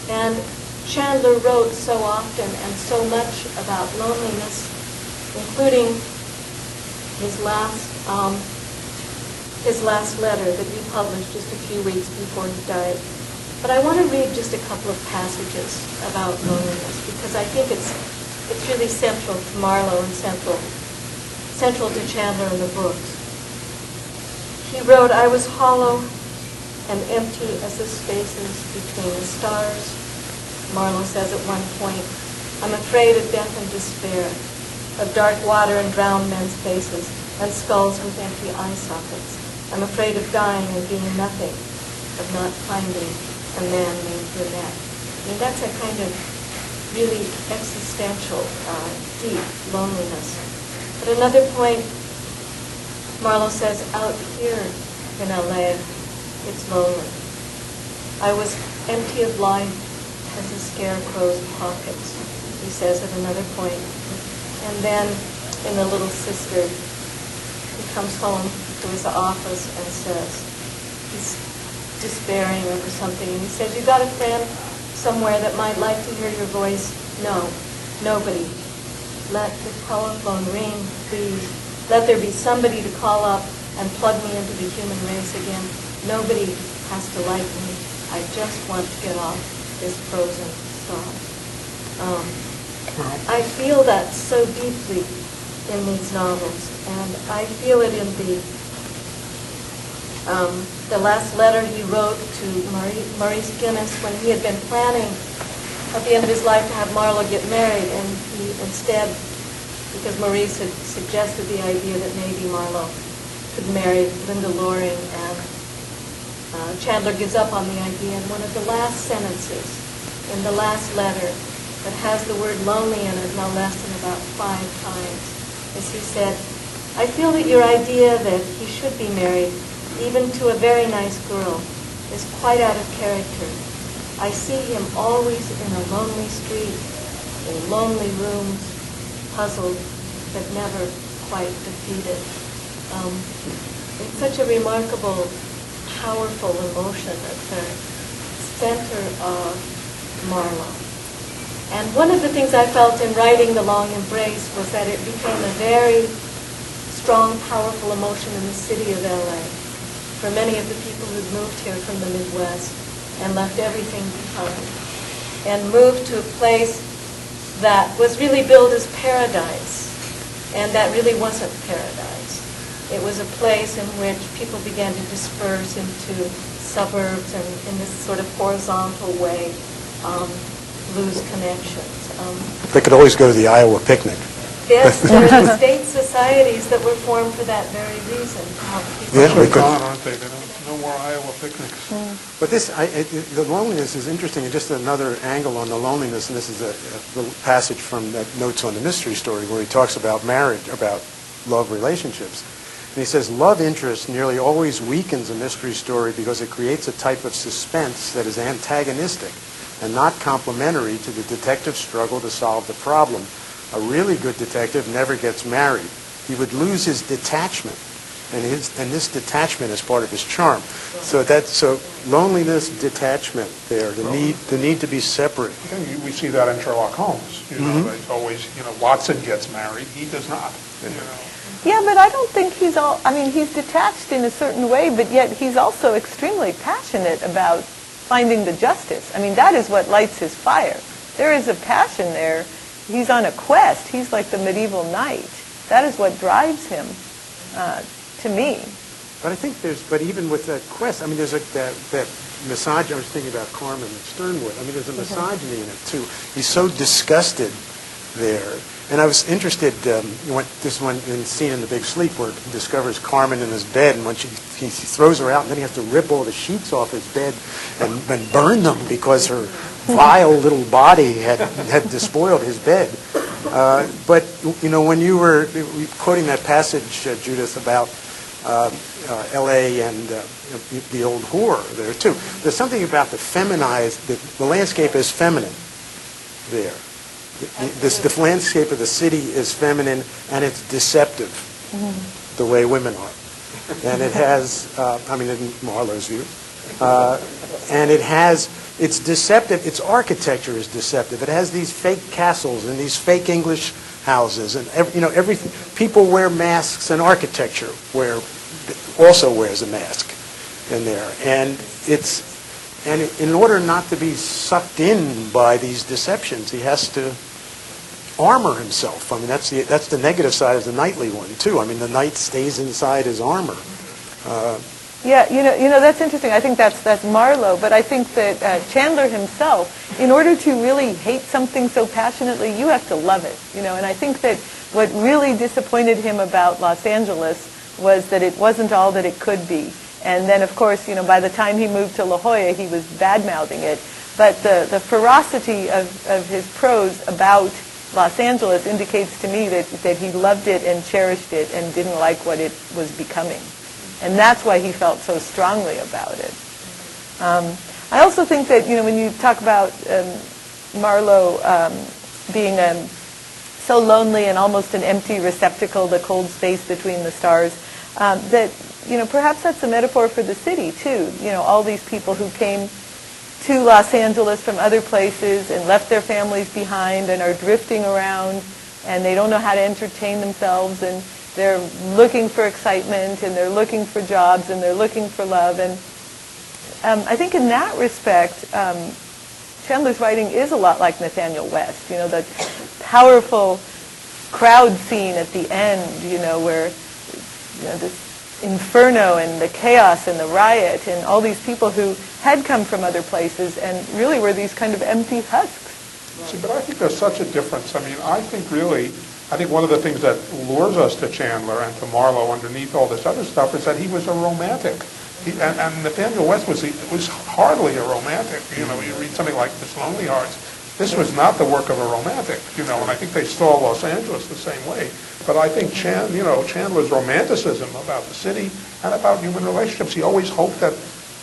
And Chandler wrote so often and so much about loneliness, including his last letter that he published just a few weeks before he died. But I want to read just a couple of passages about loneliness because I think it's really central to Marlowe and central to Chandler in the books. He wrote, "I was hollow and empty as the spaces between the stars." Marlowe says at one point, "I'm afraid of death and despair, of dark water and drowned men's faces, and skulls with empty eye sockets. I'm afraid of dying and being nothing, of not finding a man named Burnett." I mean, that's a kind of really existential, deep loneliness. At another point, Marlowe says, "Out here in LA, it's lonely. I was empty of life as a scarecrow's pockets," he says at another point. And then in The Little Sister, he comes home to his office and says, he's despairing over something, and he says, "You got a friend somewhere that might like to hear your voice?" "No, nobody. Let the telephone ring, please. Let there be somebody to call up and plug me into the human race again. Nobody has to like me. I just want to get off this frozen star." I feel that so deeply in these novels, and I feel it in the last letter he wrote to Maurice Guinness when he had been planning at the end of his life to have Marlowe get married, and he instead, because Maurice had suggested the idea that maybe Marlowe could marry Linda Loring, and Chandler gives up on the idea, and one of the last sentences in the last letter that has the word lonely in it no less than about 5 times, as he said, "I feel that your idea that he should be married, even to a very nice girl, is quite out of character. I see him always in a lonely street, in lonely rooms, puzzled but never quite defeated. It's such a remarkable, powerful emotion at the center of Marlowe. And one of the things I felt in writing The Long Embrace was that it became a very strong, powerful emotion in the city of LA for many of the people who'd moved here from the Midwest and left everything behind and moved to a place that was really billed as paradise, and that really wasn't paradise. It was a place in which people began to disperse into suburbs and in this sort of horizontal way lose connections. They could always go to the Iowa picnic. Yes, there are the state societies that were formed for that very reason. Those are gone, aren't they? They don't, no more Iowa picnics. But the loneliness is interesting, and just another angle on the loneliness, and this is a little passage from that Notes on the Mystery Story where he talks about marriage, about love relationships. And he says, love interest nearly always weakens a mystery story because it creates a type of suspense that is antagonistic and not complementary to the detective's struggle to solve the problem. A really good detective never gets married. He would lose his detachment, and this detachment is part of his charm. So loneliness, detachment there, the need to be separate. Again, we see that in Sherlock Holmes. It's always, Watson gets married. He does not. Yeah, but I don't think he's detached in a certain way, but yet he's also extremely passionate about finding the justice. I mean, that is what lights his fire. There is a passion there. He's on a quest. He's like the medieval knight. That is what drives him, to me. But I think but even with that quest, I mean, there's that misogyny. I was thinking about Carmen Sternwood. I mean, there's a misogyny in it, too. He's so disgusted there. And I was interested, this one scene in The Big Sleep where he discovers Carmen in his bed, and when he throws her out, and then he has to rip all the sheets off his bed and burn them because her vile little body had despoiled his bed. But, when you were quoting that passage, Judith, about L.A. and the old whore there, too, there's something about the feminized, the landscape is feminine there. The landscape of the city is feminine, and it's deceptive, the way women are. And it has, in Marlowe's view, and it's deceptive. Its architecture is deceptive. It has these fake castles and these fake English houses, and everything. People wear masks, and architecture also wears a mask in there. And in order not to be sucked in by these deceptions, he has to armor himself. I mean, that's the negative side of the knightly one too. I mean, the knight stays inside his armor. Yeah, that's interesting. I think that's Marlowe, but I think that Chandler himself, in order to really hate something so passionately, you have to love it. And I think that what really disappointed him about Los Angeles was that it wasn't all that it could be. And then, of course, by the time he moved to La Jolla, he was bad-mouthing it. But the ferocity of his prose about Los Angeles indicates to me that he loved it and cherished it and didn't like what it was becoming. And that's why he felt so strongly about it. I also think that, when you talk about Marlowe being so lonely and almost an empty receptacle, the cold space between the stars, that, perhaps that's a metaphor for the city, too. All these people who came to Los Angeles from other places and left their families behind and are drifting around, and they don't know how to entertain themselves, and they're looking for excitement, and they're looking for jobs, and they're looking for love. And I think in that respect, Chandler's writing is a lot like Nathaniel West. The powerful crowd scene at the end, where this inferno and the chaos and the riot and all these people who had come from other places and really were these kind of empty husks. See, but I think there's such a difference. I mean, I think one of the things that lures us to Chandler and to Marlowe underneath all this other stuff is that he was a romantic. And Nathaniel West was hardly a romantic. You read something like Miss Lonely Hearts. This was not the work of a romantic, and I think they saw Los Angeles the same way. But I think Chandler's romanticism about the city and about human relationships, he always hoped that,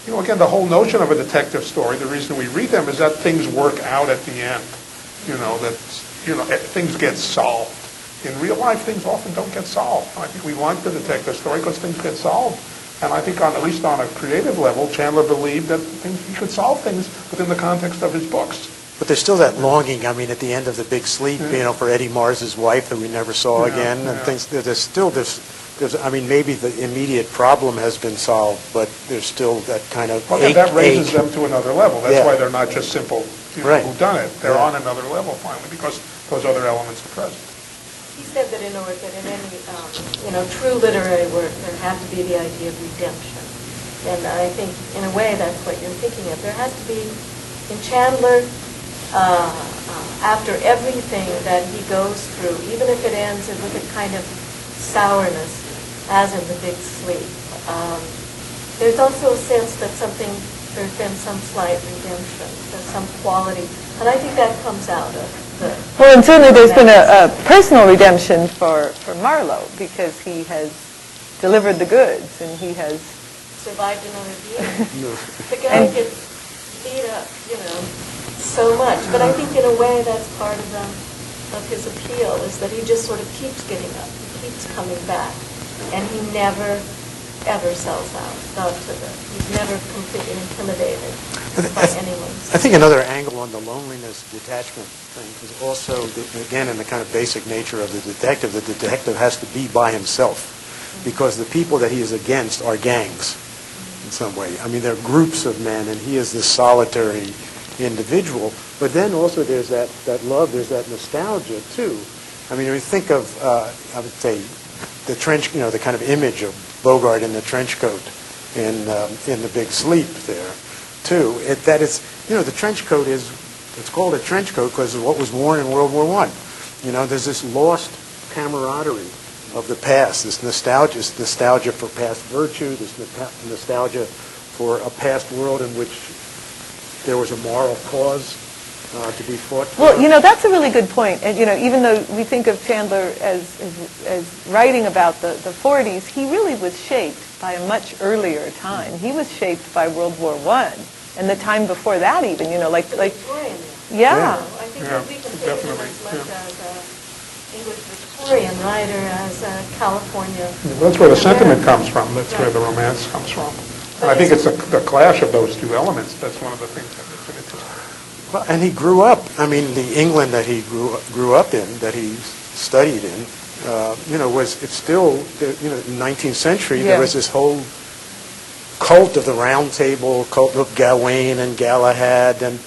again, the whole notion of a detective story, the reason we read them is that things work out at the end. That things get solved. In real life, things often don't get solved. I think we like the detective story because things get solved. And I think, at least on a creative level, Chandler believed that he could solve things within the context of his books. But there's still that longing, at the end of The Big Sleep, for Eddie Mars's wife that we never saw again, and things. There's still this. Maybe the immediate problem has been solved, but there's still that kind of that raises them to another level. That's why they're not just simple whodunit. They're on another level finally because those other elements are present. He said that in any true literary work, there had to be the idea of redemption. And I think, in a way, that's what you're thinking of. There has to be, in Chandler, after everything that he goes through, even if it ends with a kind of sourness, as in The Big Sleep, there's also a sense that there's been some slight redemption, there's some quality. And I think that comes out of Well, and certainly there's been a personal redemption for Marlowe, because he has delivered the goods and he has survived another year. The guy gets beat up, so much. But I think in a way that's part of his appeal, is that he just sort of keeps getting up. He keeps coming back. And he never, ever sells out. He's never completely intimidated by anyone. I think another angle on the loneliness detachment thing is also, again, in the kind of basic nature of the detective has to be by himself, because the people that he is against are gangs in some way. They're groups of men, and he is this solitary individual. But then also there's that love, there's that nostalgia too. When you think of, I would say, the trench, the kind of image of Bogart in the trench coat in The Big Sleep there, too. The trench coat it's called a trench coat because of what was worn in World War I. There's this lost camaraderie of the past, this nostalgia for past virtue, this nostalgia for a past world in which there was a moral cause to be fought for. Well, that's a really good point. And, even though we think of Chandler as writing about the 40s, he really was shaped by a much earlier time. He was shaped by World War I, and the time before that even, like Victorian. Yeah. I think that we can think of him as much as an English Victorian writer as a California. That's where the sentiment comes from. That's where the romance comes from. And I think it's the clash of those two elements. That's one of the things that makes it interesting. Well, and he grew up. The England that he grew up in, that he studied in, it's still, in the 19th century, there was this whole cult of the Round Table, cult of Gawain and Galahad, and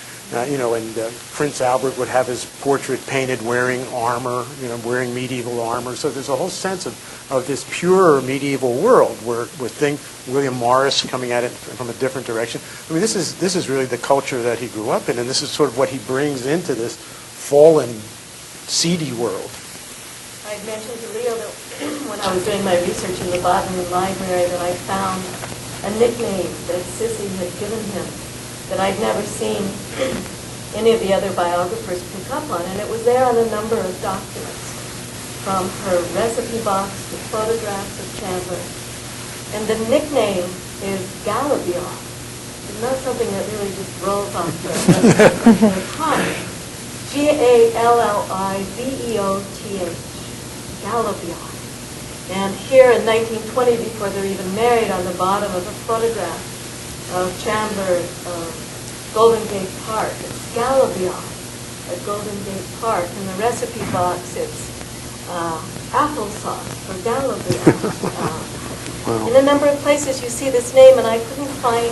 Prince Albert would have his portrait painted wearing armor, wearing medieval armor. So there's a whole sense of this pure medieval world where William Morris coming at it from a different direction. This is really the culture that he grew up in, and this is sort of what he brings into this fallen, seedy world. I mentioned to Leo that when I was doing my research in the Bodleian Library that I found a nickname that Sissy had given him that I'd never seen any of the other biographers pick up on, and it was there on a number of documents, from her recipe box to photographs of Chandler. And the nickname is Galibion. It's not something that really just rolls off the tongue. Gallibeoth. Galibion. And here in 1920, before they're even married, on the bottom of a photograph of Chandler Golden Gate Park, it's Galibion at Golden Gate Park. In the recipe box, it's applesauce for Galibion. In a number of places you see this name, and I couldn't find,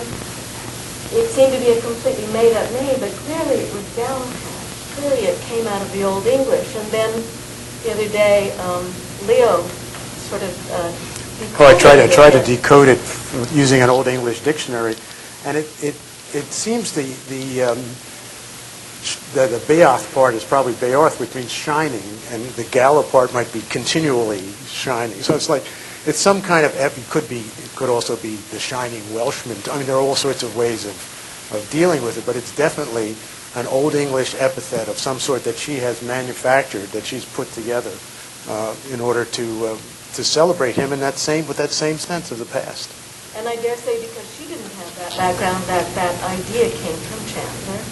it seemed to be a completely made-up name, but clearly it was Galahad. Clearly it came out of the Old English. And then the other day, Leo sort of I tried to decode it using an Old English dictionary, and it seems the Beoth part is probably Beoth, which means shining, and the Gala part might be continually shining. So it's some kind of, it could also be the shining Welshman. There are all sorts of ways of dealing with it, but it's definitely an Old English epithet of some sort that she has manufactured, that she's put together in order to celebrate him with that same sense of the past. And I dare say because she didn't have that background, that idea came from Chandler.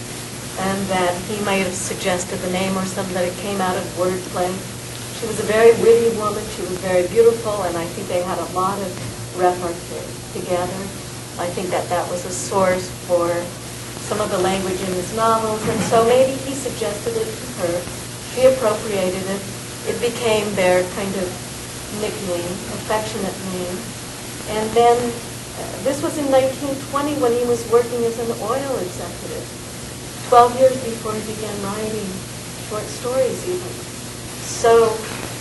and that he might have suggested the name or something, that it came out of wordplay. She was a very witty woman. She was very beautiful, and I think they had a lot of repertoire together. I think that that was a source for some of the language in his novels, and so maybe he suggested it to her. She appropriated it. It became their kind of nickname, affectionate name. And then this was in 1920 when he was working as an oil executive, 12 years before he began writing short stories even. So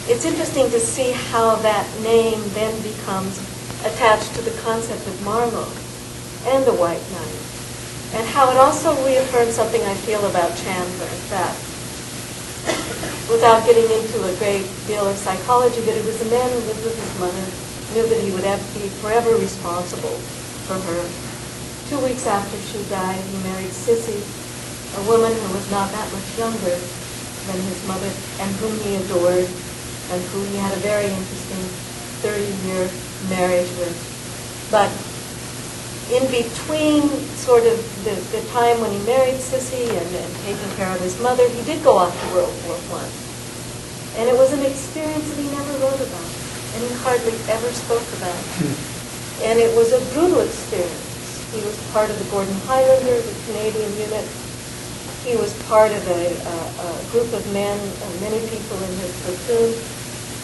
it's interesting to see how that name then becomes attached to the concept of Marlowe and the White Knight, and how it also reaffirms something I feel about Chandler, that without getting into a great deal of psychology, that it was a man who lived with his mother, knew that he would have to be forever responsible for her. 2 weeks after she died, he married Sissy, a woman who was not that much younger than his mother, and whom he adored, and who he had a very interesting 30-year marriage with. But in between sort of the time when he married Sissy and taking care of his mother, he did go off to World War I. And it was an experience that he never wrote about, and he hardly ever spoke about. And it was a brutal experience. He was part of the Gordon Highlander, the Canadian unit. He was part of a group of men, many people in his platoon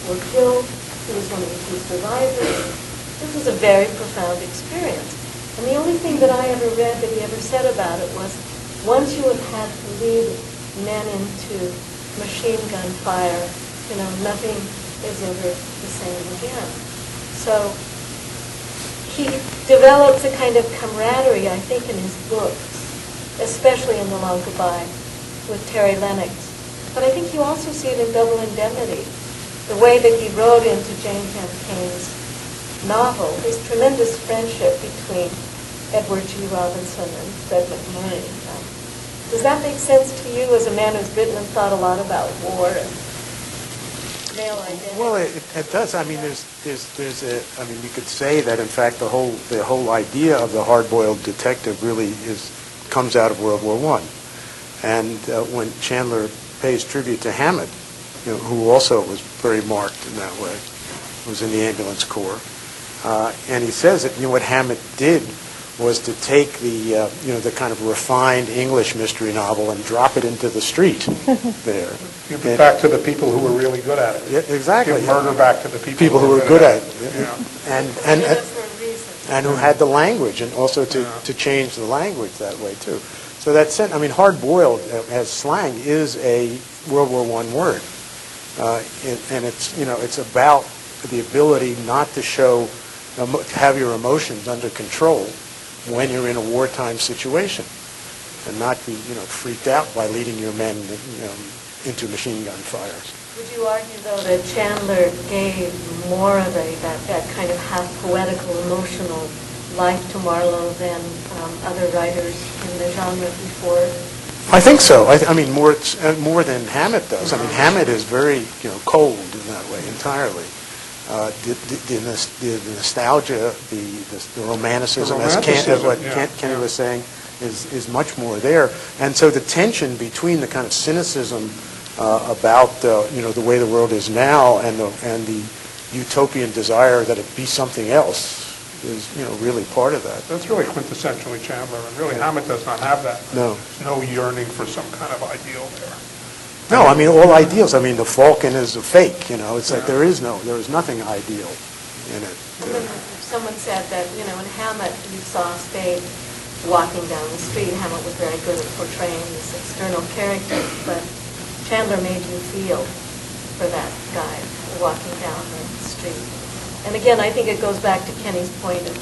were killed. He was one of the few survivors. This was a very profound experience. And the only thing that I ever read that he ever said about it was, once you have had to lead men into machine gun fire, nothing is ever the same again. So he develops a kind of camaraderie, I think, in his books, especially in The Long Goodbye with Terry Lennox. But I think you also see it in Double Indemnity, the way that he wrote into Jane Campaign's novel, his tremendous friendship between Edward G. Robinson and Fred McMurray. Does that make sense to you as a man who's written and thought a lot about war and male identity? Well, it does. I mean, we could say that in fact the whole idea of the hard-boiled detective really comes out of World War I. And when Chandler pays tribute to Hammett, who also was very marked in that way, was in the ambulance corps, and he says that what Hammett did was to take the kind of refined English mystery novel and drop it into the street there. Give it back to the people who were really good at it. Yeah, exactly. Give murder back to the people who were good at it. Yeah. And who had the language, and also to change the language that way too. So that sense, hard-boiled as slang is a World War I word, and it's about the ability not to have your emotions under control when you're in a wartime situation, and not be freaked out by leading your men into machine gun fires. Would you argue, though, that Chandler gave more of that kind of half poetical, emotional life to Marlowe than other writers in the genre before? I think so. More than Hammett does. Hammett is very cold in that way entirely. The nostalgia, the romanticism, as Kenny was saying, is much more there. And so the tension between the kind of cynicism about the way the world is now and the utopian desire that it be something else is really part of that. That's really quintessentially Chandler, and really Hammett does not have that. No. There's no yearning for some kind of ideal there. No, all ideals. The Falcon is a fake. It's like there is nothing ideal in it. Someone said that in Hammett you saw Spade walking down the street. Hammett was very good at portraying this external character, but Chandler made you feel for that guy walking down the street. And again, I think it goes back to Kenny's point of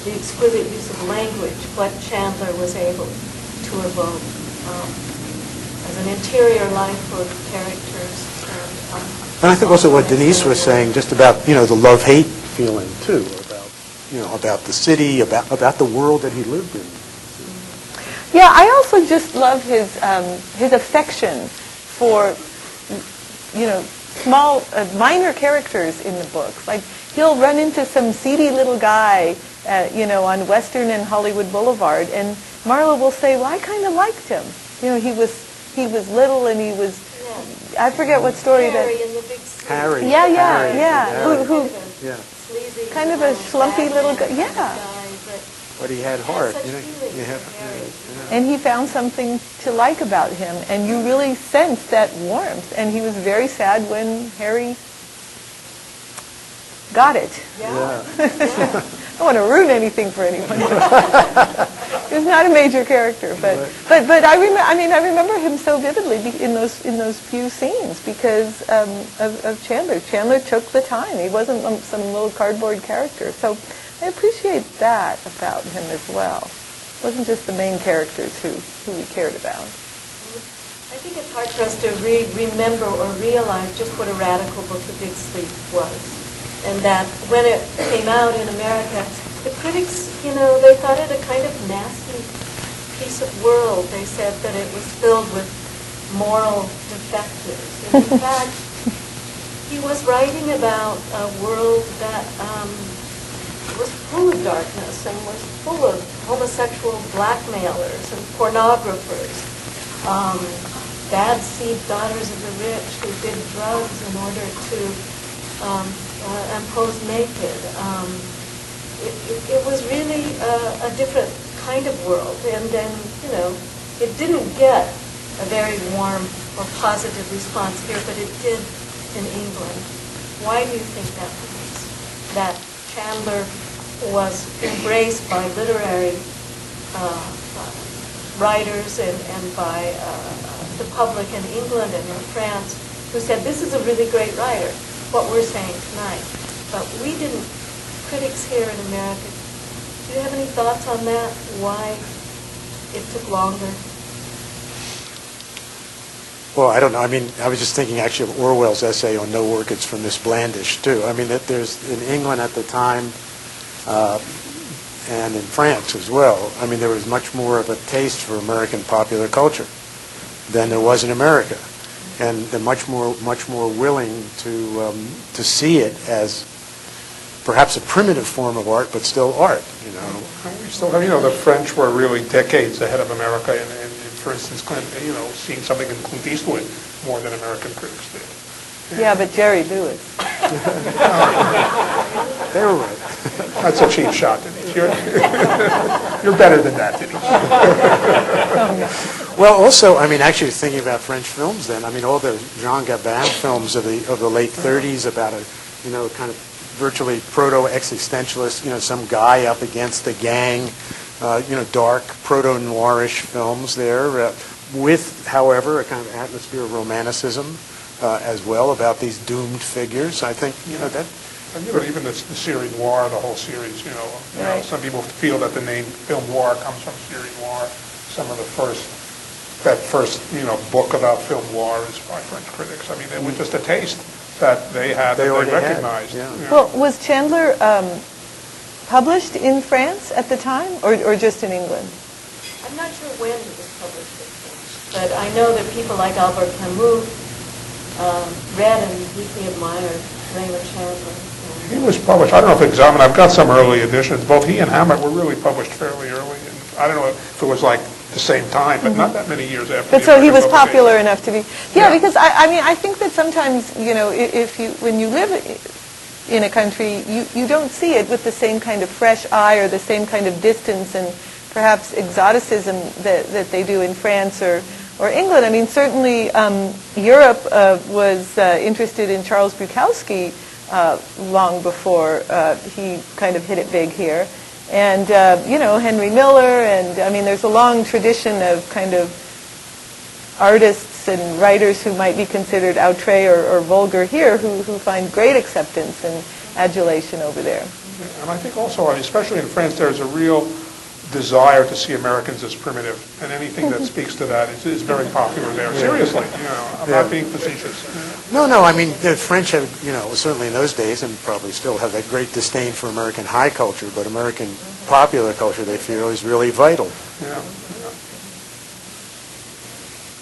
the exquisite use of language, what Chandler was able to evoke as an interior life for characters. And I think also what Denise was saying, just about the love-hate feeling too, about the city, about the world that he lived in. Yeah, I also just love his affection for small, minor characters in the books. Like he'll run into some seedy little guy, on Western and Hollywood Boulevard, and Marlowe will say, "Well, I kind of liked him." He was little and he was. Yeah. I forget what story Harry that. in the big suit. Harry. Yeah, Harry. Who Yeah. Sleazy, kind of a schlumpy little guy. Batman Yeah. guy, but But he had heart. such You know, feelings you have, for Harry. And he found something to like about him, and you really sensed that warmth. And he was very sad when Harry got it. Yeah. yeah. I don't want to ruin anything for anyone. He's not a major character, but I remember him so vividly in those few scenes because of Chandler. Chandler took the time. He wasn't some little cardboard character. So I appreciate that about him as well. It wasn't just the main characters who we cared about. I think it's hard for us to remember or realize just what a radical book The Big Sleep was. And that when it came out in America, the critics, they thought it a kind of nasty piece of world. They said that it was filled with moral defectives. And in fact, he was writing about a world that was full of darkness and was full of homosexual blackmailers and pornographers, bad seed daughters of the rich who did drugs in order to and pose naked. It was really a different kind of world, and then it didn't get a very warm or positive response here, but it did in England. Why do you think that was? That Chandler was embraced by literary writers and by the public in England and in France, who said, this is a really great writer, what we're saying tonight. But we didn't, critics here in America, do you have any thoughts on that? Why it took longer? Well, I don't know. I mean, I was just thinking actually of Orwell's essay on No Orchids from Miss Blandish, too. I mean, that there's, in England at the time, and in France as well, I mean, there was much more of a taste for American popular culture than there was in America. And they're much more willing to see it as perhaps a primitive form of art, but still art, We still have, the French were really decades ahead of America, and for instance, seeing something in Clint Eastwood more than American critics did. Yeah, but Jerry Lewis. They were right. That's a cheap shot, Denise. You're better than that, Denise. Well, also, I mean, actually thinking about French films then, I mean, all the Jean Gabin films of the late 30s about a, kind of virtually proto-existentialist, some guy up against the gang, dark proto-noirish films there, with, however, a kind of atmosphere of romanticism as well about these doomed figures. I think, that... And, even the series Noir, the whole series, Right. Some people feel that the name film Noir comes from series Noir. Some of that first, book about film noir is by French critics. I mean, it was just a taste that they had, They that already they had, recognized. yeah. Well, was Chandler published in France at the time, or just in England? I'm not sure when it was published in French, but I know that people like Albert Camus read and deeply admired Raymond Chandler. He was published, I don't know if Examen, I've got some early editions. Both he and Hammett were really published fairly early. And I don't know if it was like the same time, but not that many years after. But the so he American was popular publication. enough to be. Yeah. Because I think that sometimes, when you live in a country, you don't see it with the same kind of fresh eye or the same kind of distance and perhaps exoticism that they do in France or England. I mean, certainly Europe was interested in Charles Bukowski long before he kind of hit it big here. And, Henry Miller, and, I mean, there's a long tradition of kind of artists and writers who might be considered outre or vulgar here who find great acceptance and adulation over there. And I think also, especially in France, there's a real desire to see Americans as primitive, and anything that speaks to that is very popular there. Seriously, I'm not being facetious. No, I mean, the French have, certainly in those days, and probably still have that great disdain for American high culture, but American popular culture, they feel, is really vital. Yeah.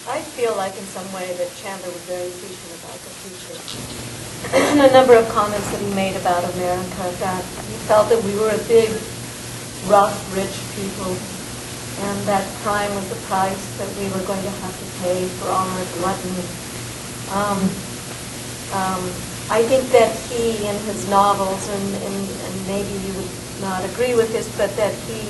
I feel like in some way that Chandler was very prescient about the future. And a number of comments that he made about America, that he felt that we were a big, rough, rich people and that crime was the price that we were going to have to pay for all our gluttony. I think that he, in his novels, and maybe you would not agree with this, but that he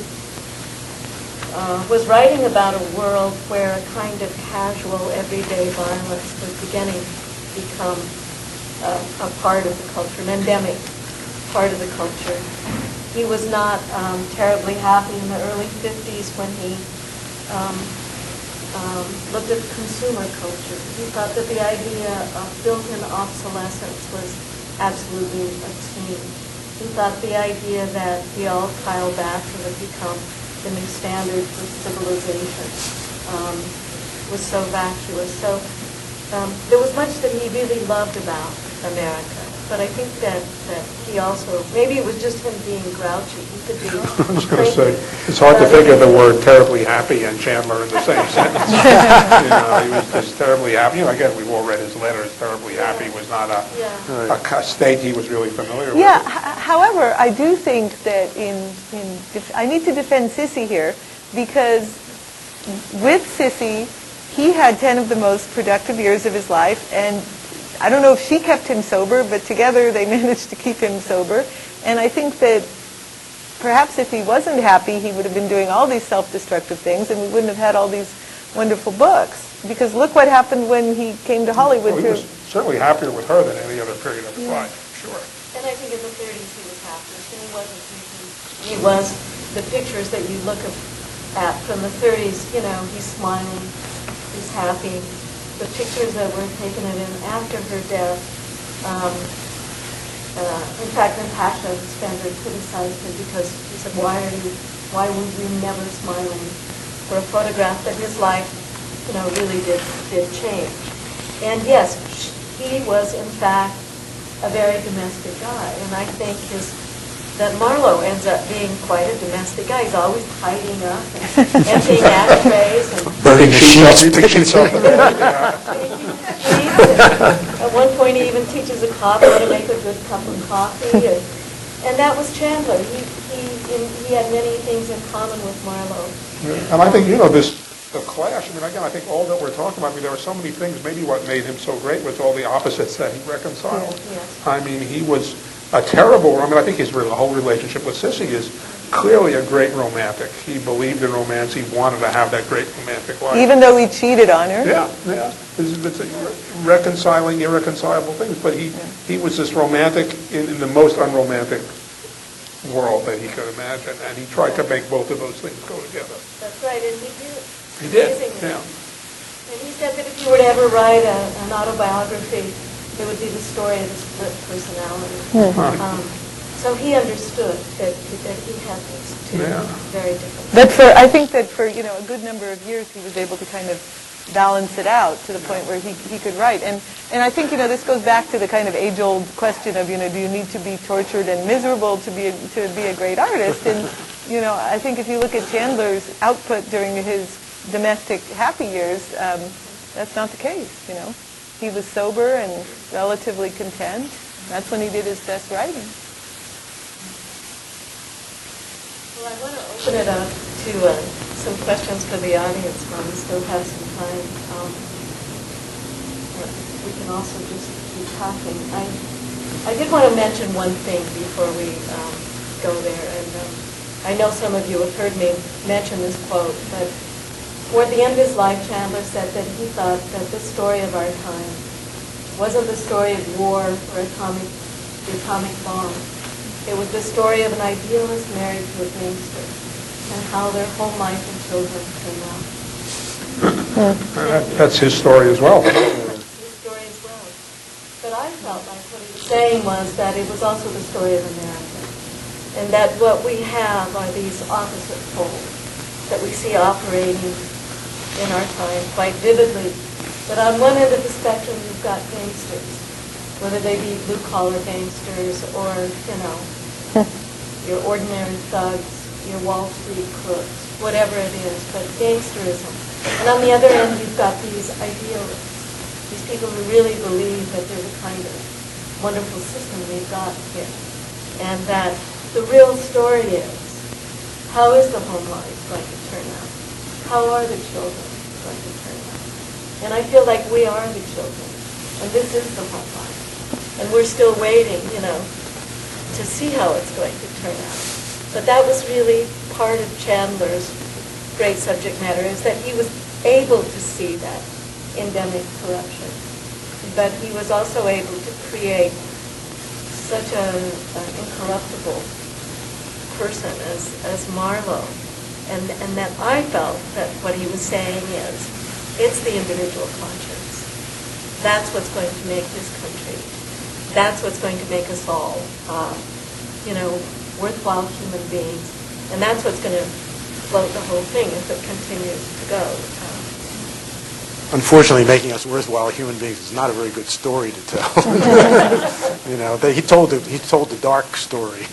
was writing about a world where a kind of casual, everyday violence was beginning to become a part of the culture, an endemic part of the culture. He was not terribly happy in the early 50s when he looked at consumer culture. He thought that the idea of built-in obsolescence was absolutely obscene. He thought the idea that we all pile back and have become the new standard for civilization was so vacuous. So there was much that he really loved about America. But I think that he also, maybe it was just him being grouchy. He could be I was going to say, it's hard to think of the word terribly happy and Chandler in the same sentence. He was just terribly happy. Again, we've all read his letters. Terribly happy was not a state he was really familiar with. Yeah, however, I do think that I need to defend Sissy here, because with Sissy, he had 10 of the most productive years of his life, and I don't know if she kept him sober, but together they managed to keep him sober. And I think that perhaps if he wasn't happy, he would have been doing all these self-destructive things, and we wouldn't have had all these wonderful books. Because look what happened when he came to Hollywood. Well, he was certainly happier with her than any other period of his life, sure. And I think in the 30s he was happiest, and he wasn't thinking. He was, the pictures that you look at from the 30s, he's smiling, he's happy. The pictures that were taken of him after her death, in fact, Natasha Spender criticized him because he said, why were you never smiling? For a photograph that his life, really did change. And yes, he was in fact a very domestic guy, and I think that Marlowe ends up being quite a domestic guy. He's always tidying up and emptying ashtrays and Burning the sheets, picking himself. At one point, he even teaches a cop how to make a good cup of coffee, and that was Chandler. He had many things in common with Marlowe. And I think, the clash, again, I think all that we're talking about, there were so many things, maybe what made him so great was all the opposites that he reconciled. Yes. He was a terrible, I think his whole relationship with Sissy is clearly a great romantic. He believed in romance. He wanted to have that great romantic life. Even though he cheated on her? Yeah. It's reconciling irreconcilable things, but he was this romantic in the most unromantic world that he could imagine, and he tried to make both of those things go together. That's right, and he did. He did, Amazingly. yeah. And he said that if you were to ever write an autobiography, it would be the story of the split personality. So he understood that he had these two very different. But I think that for a good number of years he was able to kind of balance it out to the point where he could write. And I think this goes back to the kind of age-old question of do you need to be tortured and miserable to be a great artist? And I think if you look at Chandler's output during his domestic happy years, that's not the case. He was sober and relatively content. That's when he did his best writing. Well, I want to open it up to some questions for the audience while we still have some time. We can also just keep talking. I did want to mention one thing before we go there. And I know some of you have heard me mention this quote, but toward the end of his life, Chandler said that he thought that the story of our time wasn't the story of war or the atomic bomb. It was the story of an idealist married to a gangster and how their whole life and children came out. That's his story as well. His story as well. But I felt like what he was saying was that it was also the story of America, and that what we have are these opposite poles that we see operating in our time quite vividly. But on one end of the spectrum, you've got gangsters, whether they be blue-collar gangsters or, your ordinary thugs, your Wall Street crooks, whatever it is, but gangsterism. And on the other end, you've got these idealists, these people who really believe that there's a kind of wonderful system we've got here, and that the real story is How is the home life going to turn out? How are the children going to turn out? And I feel like we are the children, and this is the home life. And we're still waiting, to see how it's going to turn out. But that was really part of Chandler's great subject matter, is that he was able to see that endemic corruption. But he was also able to create such an incorruptible person as Marlowe. And that I felt that what he was saying is, it's the individual conscience. That's what's going to make this country. That's what's going to make us all, worthwhile human beings. And that's what's going to float the whole thing if it continues to go. Unfortunately, making us worthwhile human beings is not a very good story to tell. He told the dark story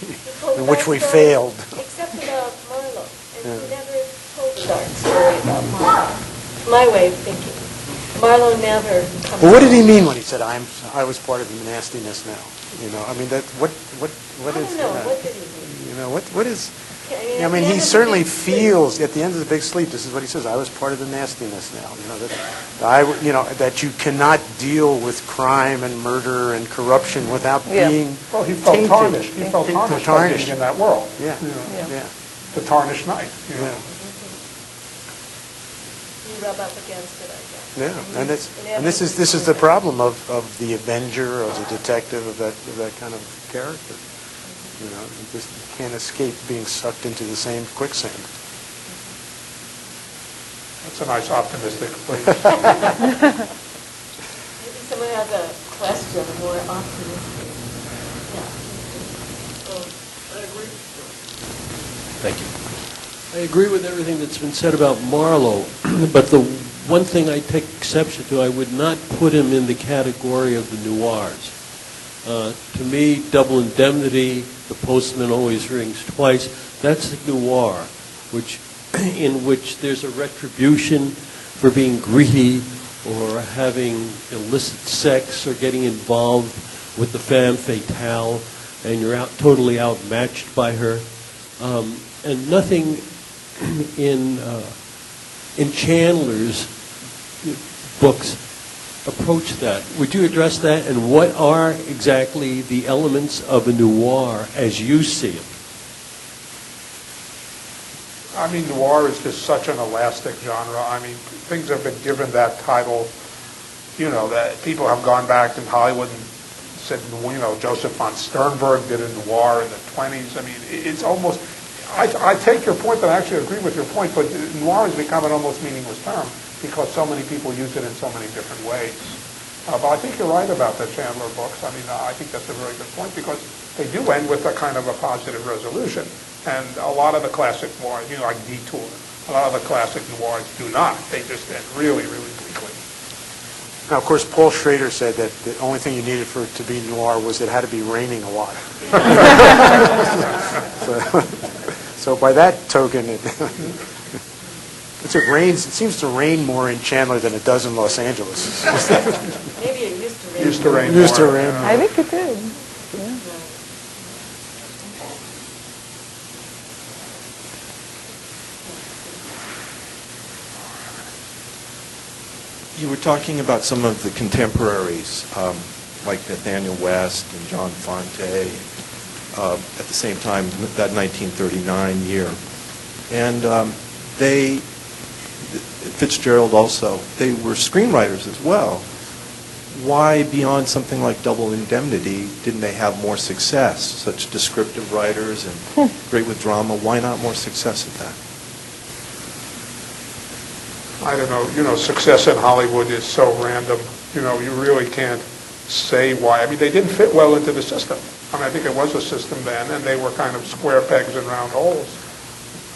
in which we failed. Except about Marlowe. And he never told the dark story about Marlowe. My way of thinking. Marlowe never comes. Well, what did he mean when he said, "I was part of the nastiness now"? What I is? don't know. What did he mean? What is? He certainly feels at the end of the big sleep. This is what he says: "I was part of the nastiness now." That you cannot deal with crime and murder and corruption without being. Well, he felt tainted. tarnished. He felt tarnished by being in that world. Yeah. The tarnished knight. Yeah. You rub up against it, I guess. Yeah, and this is the problem of the Avenger, of the detective, of that kind of character. You just can't escape being sucked into the same quicksand. That's a nice optimistic place. Maybe someone has a question, more optimistic. Yeah. I agree. Thank you. I agree with everything that's been said about Marlowe, but the one thing I take exception to, I would not put him in the category of the noirs. To me, Double Indemnity, The Postman Always Rings Twice, that's the noir, in which there's a retribution for being greedy or having illicit sex or getting involved with the femme fatale, and you're totally outmatched by her. And nothing in Chandler's books approach that. Would you address that? And what are exactly the elements of a noir as you see it? Noir is just such an elastic genre. Things have been given that title, that people have gone back in Hollywood and said, Joseph von Sternberg did a noir in the 20s. It's almost, I take your point, but I actually agree with your point, but noir has become an almost meaningless term because so many people use it in so many different ways. But I think you're right about the Chandler books. I think that's a very good point because they do end with a kind of a positive resolution. And a lot of the classic noirs, like Detour, a lot of the classic noirs do not. They just end really, really bleakly. Now, of course, Paul Schrader said that the only thing you needed for it to be noir was it had to be raining a lot. So by that token, it seems to rain more in Chandler than it does in Los Angeles. Maybe it used to rain. Used to rain Used to more. rain. I think it did. Yeah. You were talking about some of the contemporaries, like Nathaniel West and John Fonte, at the same time, that 1939 year. And Fitzgerald also, they were screenwriters as well. Why, beyond something like Double Indemnity, didn't they have more success? Such descriptive writers and great with drama. Why not more success at that? I don't know. Success in Hollywood is so random. You really can't say why. They didn't fit well into the system. I think it was a system then, and they were kind of square pegs in round holes.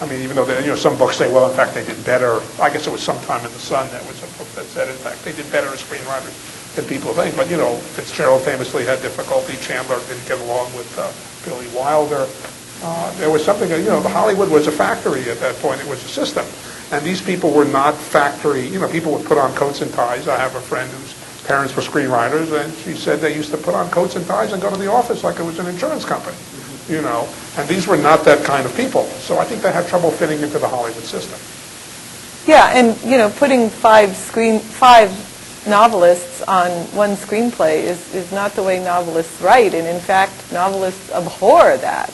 Even though some books say, well, in fact, they did better. I guess it was Sometime in the Sun that was a book that said, in fact, they did better as screenwriters than people think. But, Fitzgerald famously had difficulty. Chandler didn't get along with Billy Wilder. There was something, Hollywood was a factory at that point. It was a system. And these people were not factory, people would put on coats and ties. I have a friend whose parents were screenwriters, and she said they used to put on coats and ties and go to the office like it was an insurance company. and these were not that kind of people. So I think they had trouble fitting into the Hollywood system. Yeah, and putting five novelists on one screenplay is not the way novelists write, and in fact, novelists abhor that.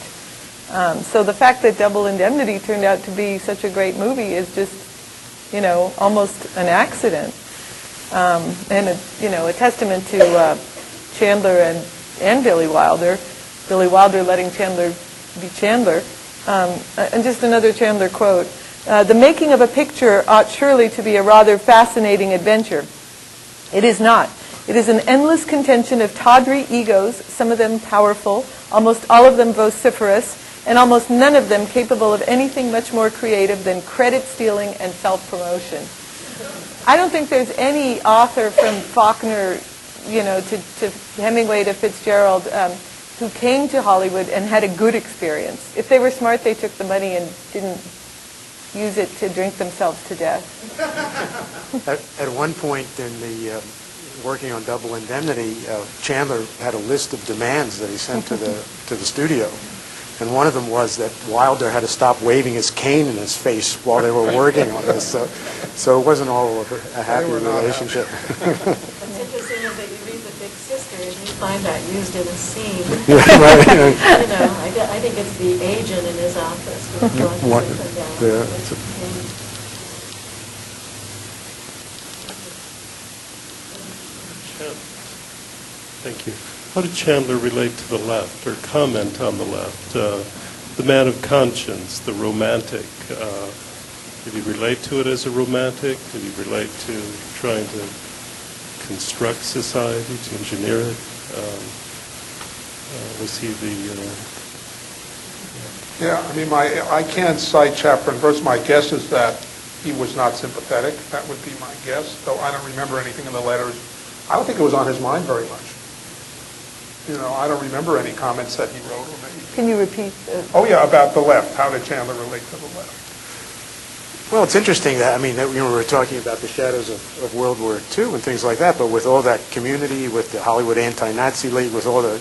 So the fact that Double Indemnity turned out to be such a great movie is just, almost an accident, and a testament to Chandler and Billy Wilder. Billy Wilder letting Chandler be Chandler. And just another Chandler quote. The making of a picture ought surely to be a rather fascinating adventure. It is not. It is an endless contention of tawdry egos, some of them powerful, almost all of them vociferous, and almost none of them capable of anything much more creative than credit stealing and self-promotion. I don't think there's any author from Faulkner, to Hemingway to Fitzgerald, who came to Hollywood and had a good experience. If they were smart, they took the money and didn't use it to drink themselves to death. At one point in the working on Double Indemnity, Chandler had a list of demands that he sent to the studio, and one of them was that Wilder had to stop waving his cane in his face while they were working on this. So it wasn't all a happy relationship. What's interesting is that you read The Big Sister and you find that used in a scene. Yeah, right. I think it's the agent in his office who brought this down. Yeah, Thank you. How did Chandler relate to the left, or comment on the left? The man of conscience, the romantic. Did he relate to it as a romantic? Did he relate to trying to construct society, to engineer it? Was he the... Yeah, I can't cite chapter and verse. My guess is that he was not sympathetic. That would be my guess, though I don't remember anything in the letters. I don't think it was on his mind very much. I don't remember any comments that he wrote or made. Can you repeat? Oh, yeah, about the left. How did Chandler relate to the left? Well, it's interesting that, we were talking about the shadows of World War II and things like that, but with all that community, with the Hollywood Anti-Nazi League, with all the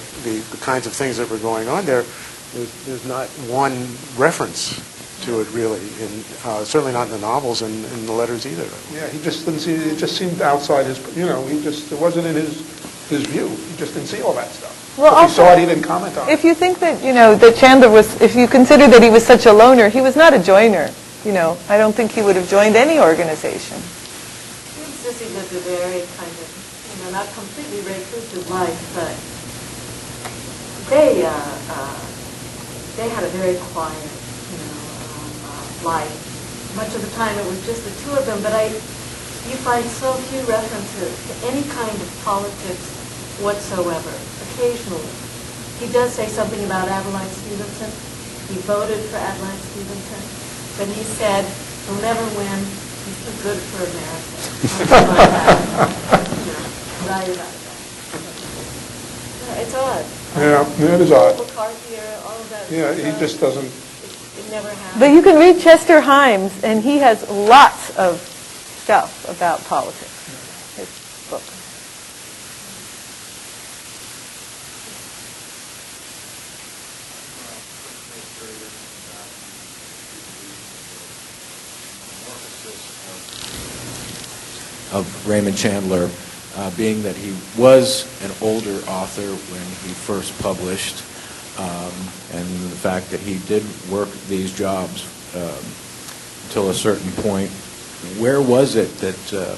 kinds of things that were going on there's not one reference to it really, and certainly not in the novels and in the letters either. Yeah, he just didn't see, it just seemed outside his, it wasn't in his view. He just didn't see all that stuff. Well, if he saw it, he didn't comment on it. If you think that, that Chandler was, if you consider that he was such a loner, he was not a joiner. I don't think he would have joined any organization. Sissy lived a very kind of, not completely reclusive life, but they had a very quiet, life. Much of the time it was just the two of them, but you find so few references to any kind of politics whatsoever. Occasionally. He does say something about Adeline Stevenson. He voted for Adeline Stevenson, but he said he'll never win. He's too good for America. Something like that. Right about that. It's odd. Yeah, it is odd. McCarthy era, all of that. Yeah, he just doesn't. It never happened. But you can read Chester Himes, and he has lots of stuff about politics. His book. Of Raymond Chandler, being that he was an older author when he first published, and the fact that he did work these jobs until a certain point. Where was it that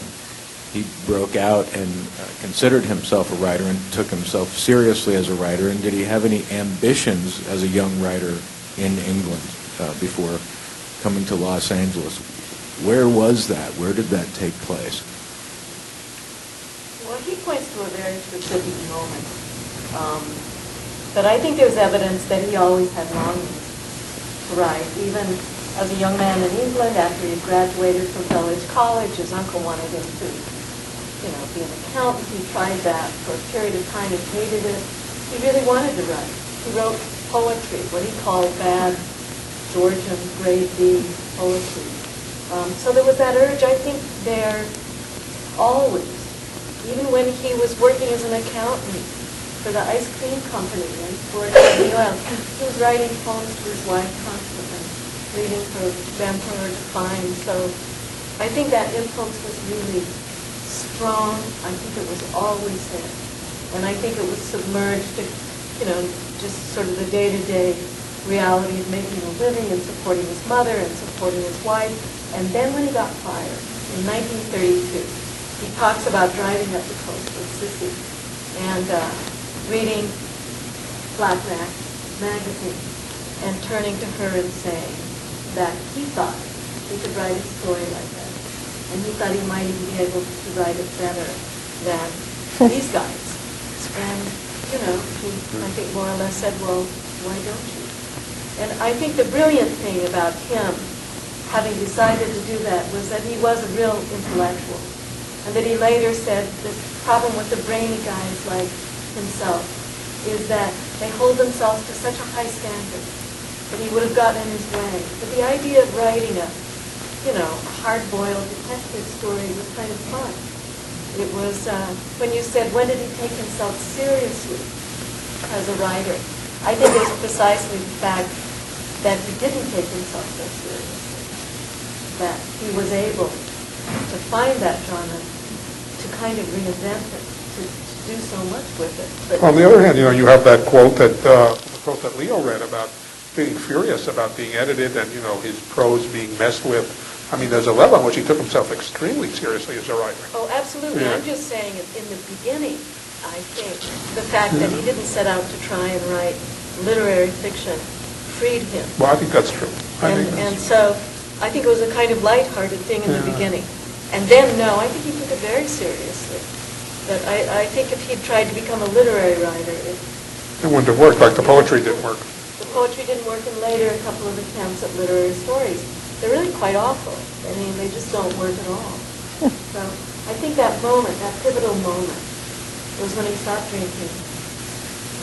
he broke out and considered himself a writer and took himself seriously as a writer? And did he have any ambitions as a young writer in England before coming to Los Angeles? Where was that? Where did that take place? Well, he points to a very specific moment. But I think there's evidence that he always had longings to write. Even as a young man in England, after he graduated from Village College, his uncle wanted him to, be an accountant. He tried that for a period of time and hated it. He really wanted to write. He wrote poetry, what he called bad Georgian grade B poetry. So there was that urge, I think, there always. Even when he was working as an accountant, for the ice cream company and for the oil. He was writing poems to his wife constantly, reading her Emperor Define. So I think that influence was really strong. I think it was always there. And I think it was submerged to, just sort of the day-to-day reality of making a living and supporting his mother and supporting his wife. And then when he got fired in 1932, he talks about driving up the coast with Sissy and reading Black magazine and turning to her and saying that he thought he could write a story like that. And he thought he might even be able to write it better than these guys. And, he, I think more or less said, well, why don't you? And I think the brilliant thing about him having decided to do that was that he was a real intellectual. And that he later said the problem with the brainy guys like himself is that they hold themselves to such a high standard that he would have gotten in his way. But the idea of writing a hard-boiled detective story was kind of fun. It was, when you said, when did he take himself seriously as a writer? I think it was precisely the fact that he didn't take himself so seriously, that he was able to find that genre, to kind of reinvent it, to do so much with it. But on the other hand, you have that quote that Leo read about being furious about being edited and, his prose being messed with. I mean, there's a level in which he took himself extremely seriously as a writer. Oh, absolutely. Yeah. I'm just saying in the beginning, I think, the fact that he didn't set out to try and write literary fiction freed him. Well, I think that's true. And so I think it was a kind of lighthearted thing in the beginning. And then, no, I think he took it very seriously. But I think if he'd tried to become a literary writer, it wouldn't have worked, like the poetry didn't work. The poetry didn't work, and later a couple of attempts at literary stories. They're really quite awful. I mean, they just don't work at all. So I think that moment, that pivotal moment, was when he stopped drinking,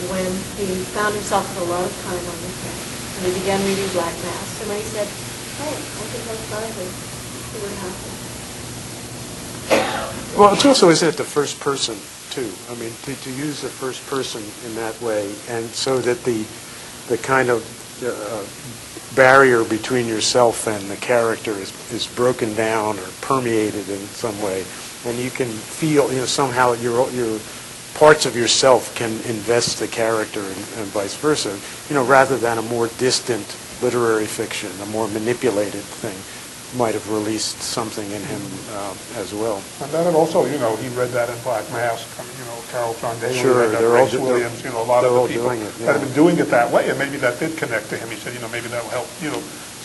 when he found himself with a lot of time on his hands, and he began reading Black Mass, and when he said, hey, I think I'll try this, see what happens. Well, it's also, isn't it, the first person, too? I mean, to use the first person in that way, and so that the kind of barrier between yourself and the character is broken down or permeated in some way, and you can feel, somehow your parts of yourself can invest the character and vice versa, rather than a more distant literary fiction, a more manipulated thing might have released something in him as well. And then it also, he read that in Black Mask. I mean, Carol John Daly, sure, Grace Williams, a lot of the people it, yeah. that have been doing it that way, and maybe that did connect to him. He said, maybe that'll help.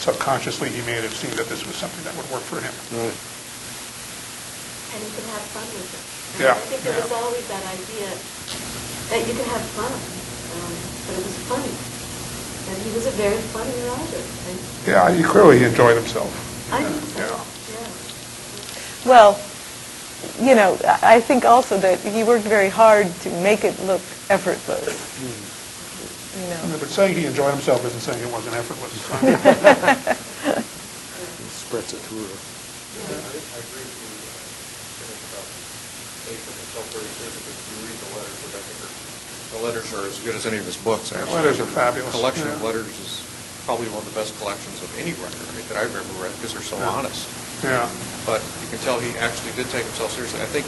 Subconsciously, he may have seen that this was something that would work for him. Right. And you can have fun with it. Yeah. I think there was always that idea that you can have fun, but it was funny. And he was a very funny writer. Yeah, he clearly enjoyed himself. I think so. Yeah. Well, I think also that he worked very hard to make it look effortless. But saying he enjoyed himself isn't saying it wasn't effortless. Spreads it through. I agree with you about taking himself very seriously. If you read the letters, which I think the letters are as good as any of his books. The letters are fabulous. The collection of letters is probably one of the best collections of any writer that I've ever read because they're so honest. Yeah. But you can tell he actually did take himself seriously. I think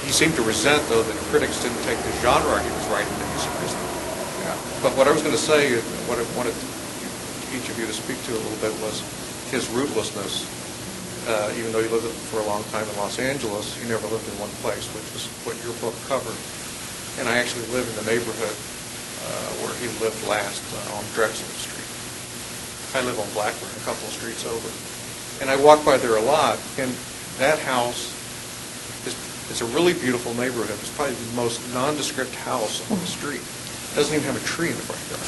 he seemed to resent, though, that critics didn't take the genre he was writing to be seriously. Yeah. But what I was going to say, what I wanted each of you to speak to a little bit was his rootlessness. Even though he lived for a long time in Los Angeles, he never lived in one place, which is what your book covered. And I actually live in the neighborhood where he lived last on Drexel Street. I live on Blackburn, a couple of streets over. And I walk by there a lot, and that house is a really beautiful neighborhood. It's probably the most nondescript house on the street. It doesn't even have a tree in the front yard.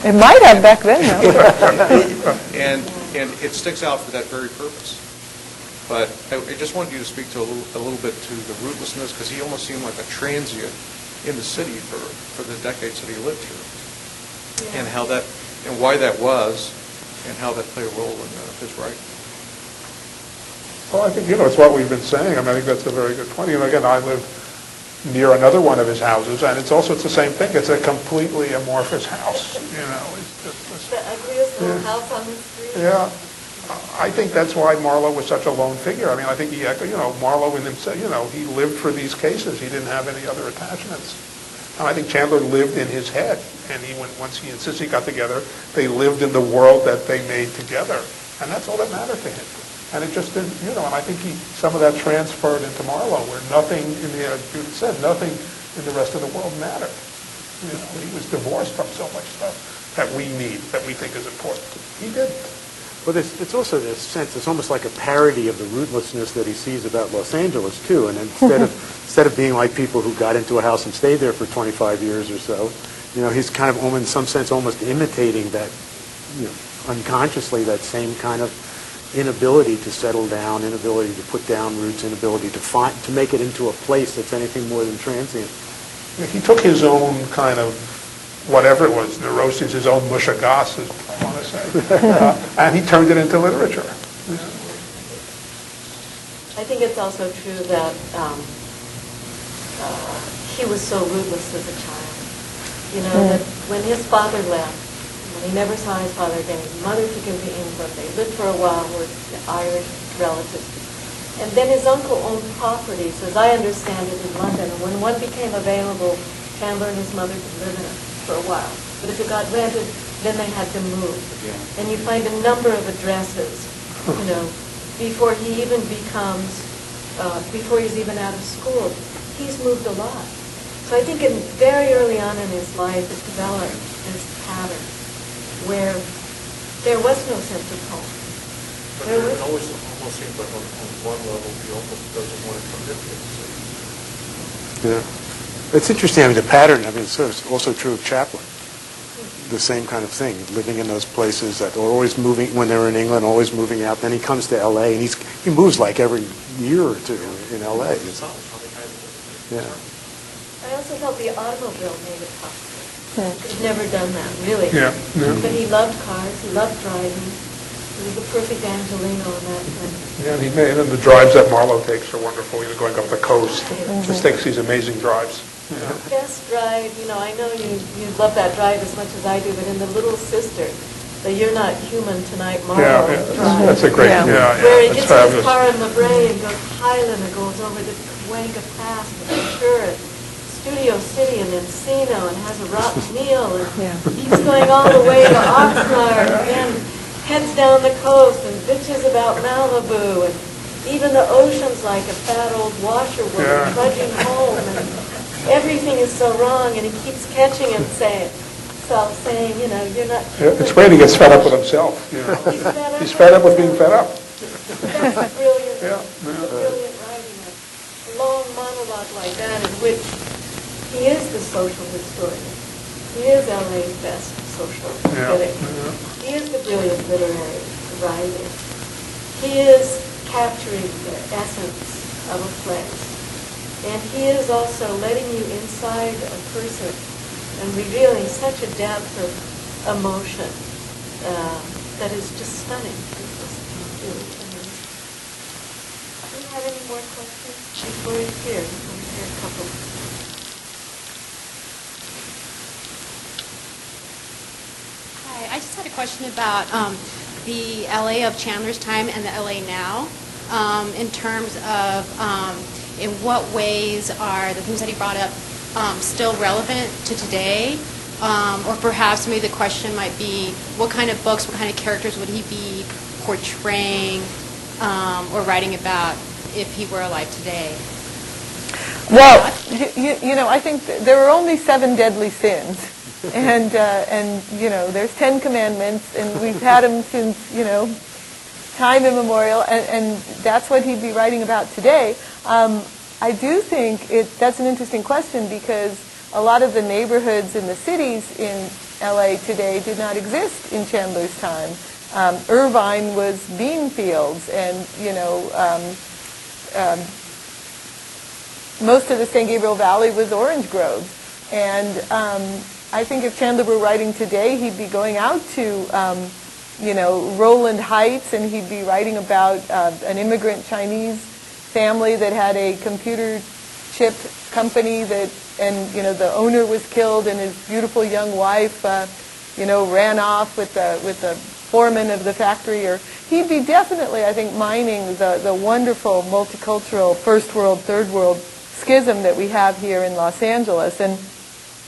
It might have back then, though. And it sticks out for that very purpose. But I just wanted you to speak to a little bit to the rootlessness, because he almost seemed like a transient in the city for the decades that he lived here, and how that and why that was, and how that played a role in his writing. Well, I think, it's what we've been saying. I mean, I think that's a very good point. Again, I live near another one of his houses, and it's the same thing. It's a completely amorphous house, It's just The ugliest little house on the street. yeah. I think that's why Marlowe was such a lone figure. I mean, I think he, Marlowe in himself, he lived for these cases. He didn't have any other attachments. And I think Chandler lived in his head, and once he and Sissy got together, they lived in the world that they made together, and that's all that mattered to him. And it just didn't, and I think some of that transferred into Marlowe, where nothing Judith said, nothing in the rest of the world mattered. He was divorced from so much stuff that we think is important. He didn't. Well, it's also this sense, it's almost like a parody of the rootlessness that he sees about Los Angeles, too. And instead of being like people who got into a house and stayed there for 25 years or so, he's kind of, in some sense, almost imitating that, unconsciously, that same kind of inability to settle down, inability to put down roots, inability to make it into a place that's anything more than transient. He took his own kind of, whatever it was, neuroses, his own mushagas, as I want to say, and he turned it into literature. I think it's also true that he was so rootless as a child. That when his father left, when he never saw his father again, his mother took him to England. They lived for a while with Irish relatives. And then his uncle owned properties, as I understand it, in London. And when one became available, Chandler and his mother could live in it for a while. But if it got rented, then they had to move. Yeah. And you find a number of addresses, before he even before he's even out of school. He's moved a lot. So I think very early on in his life, it developed this pattern where there was no sense of home. But it always almost seems like on one level he almost doesn't want to commit to it. Yeah. It's interesting, the pattern, it's also true of Chaplin. The same kind of thing, living in those places that are always moving, when they were in England, always moving out. Then he comes to L.A., and he moves like every year or two in L.A. Yeah. I also felt the automobile made it possible. He'd never done that, really. Yeah. But he loved cars, he loved driving. He was the perfect Angelino in that sense. Yeah, and the drives that Marlowe takes are wonderful, going up the coast. Just takes these amazing drives. Yeah. Best drive, I know you love that drive as much as I do, but in The Little Sister, the You're Not Human Tonight Marlowe drive. That's a great, where he gets in his car in La Brea and goes Highland and goes over the Cuenca Pass and Ventura, Studio City and Encino, and has a rotten meal, and keeps going all the way to Oxnard, and heads down the coast and bitches about Malibu, and even the ocean's like a fat old washerwoman trudging home, and everything is so wrong, and he keeps catching himself saying, you're not... it's great he gets fed up with himself, He's fed up with being fed up. That's brilliant. Brilliant writing. A long monologue like that in which he is the social historian. He is LA's best social critic. He is the brilliant literary writer. He is capturing the essence of a place. And he is also letting you inside a person and revealing such a depth of emotion that is just stunning. It's just really amazing. Do you have any more questions before we hear? Before we hear a couple. Hi, I just had a question about the LA of Chandler's time and the LA now, in terms of in what ways are the things that he brought up still relevant to today? Or perhaps maybe the question might be, what kind of books, what kind of characters would he be portraying or writing about if he were alive today? Well, I think there are only 7 deadly sins. And there's 10 commandments, and we've had them since, time immemorial, and that's what he'd be writing about today. I do think that's an interesting question, because a lot of the neighborhoods in the cities in LA today did not exist in Chandler's time. Irvine was bean fields, and, most of the San Gabriel Valley was orange groves. And I think if Chandler were writing today, he'd be going out to, Roland Heights, and he'd be writing about an immigrant Chinese family that had a computer chip company and the owner was killed and his beautiful young wife, ran off with the foreman of the factory, or he'd be definitely, I think, mining the wonderful multicultural first world, third world schism that we have here in Los Angeles. And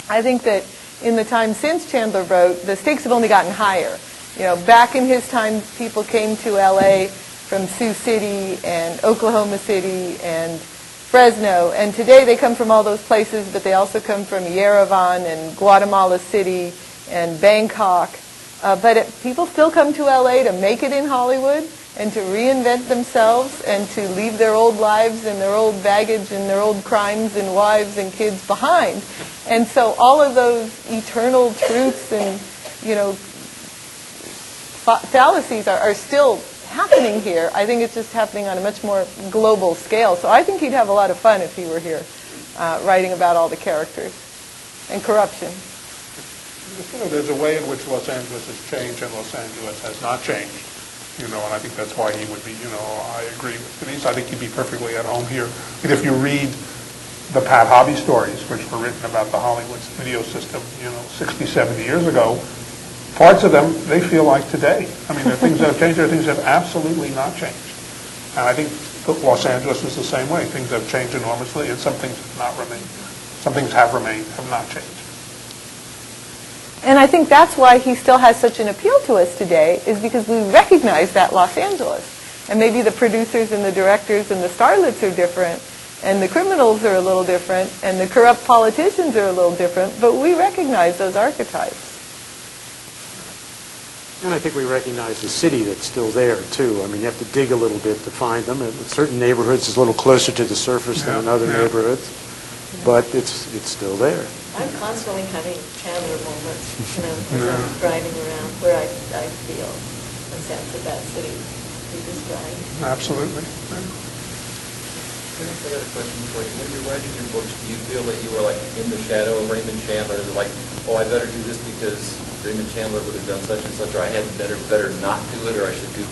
I think that in the time since Chandler wrote, the stakes have only gotten higher. Back in his time, people came to LA from Sioux City and Oklahoma City and Fresno, and today they come from all those places, but they also come from Yerevan and Guatemala City and Bangkok. But people still come to LA to make it in Hollywood and to reinvent themselves and to leave their old lives and their old baggage and their old crimes and wives and kids behind. And so all of those eternal truths and, fallacies are still happening here. I think it's just happening on a much more global scale. So I think he'd have a lot of fun if he were here writing about all the characters and corruption. There's a way in which Los Angeles has changed and Los Angeles has not changed, and I think that's why he would be, I agree with Denise. I think he'd be perfectly at home here. And if you read the Pat Hobby stories, which were written about the Hollywood studio system, 60, 70 years ago, parts of them, they feel like today. I mean, there are things that have changed, there are things that have absolutely not changed. And I think Los Angeles is the same way. Things have changed enormously, and some things have not remained. Some things have remained, have not changed. And I think that's why he still has such an appeal to us today, is because we recognize that Los Angeles. And maybe the producers and the directors and the starlets are different, and the criminals are a little different, and the corrupt politicians are a little different, but we recognize those archetypes. And I think we recognize the city that's still there, too. I mean, you have to dig a little bit to find them. In certain neighborhoods, it's a little closer to the surface than in other neighborhoods, but it's still there. I'm constantly having Chandler moments, as I'm driving around, where I feel a sense of that city you described. Absolutely. I got a question for you. When you're writing your books, do you feel that you were like in the shadow of Raymond Chandler? Is it like, I better do this because Raymond Chandler would have done such and such, or I had better not do it, or I should do?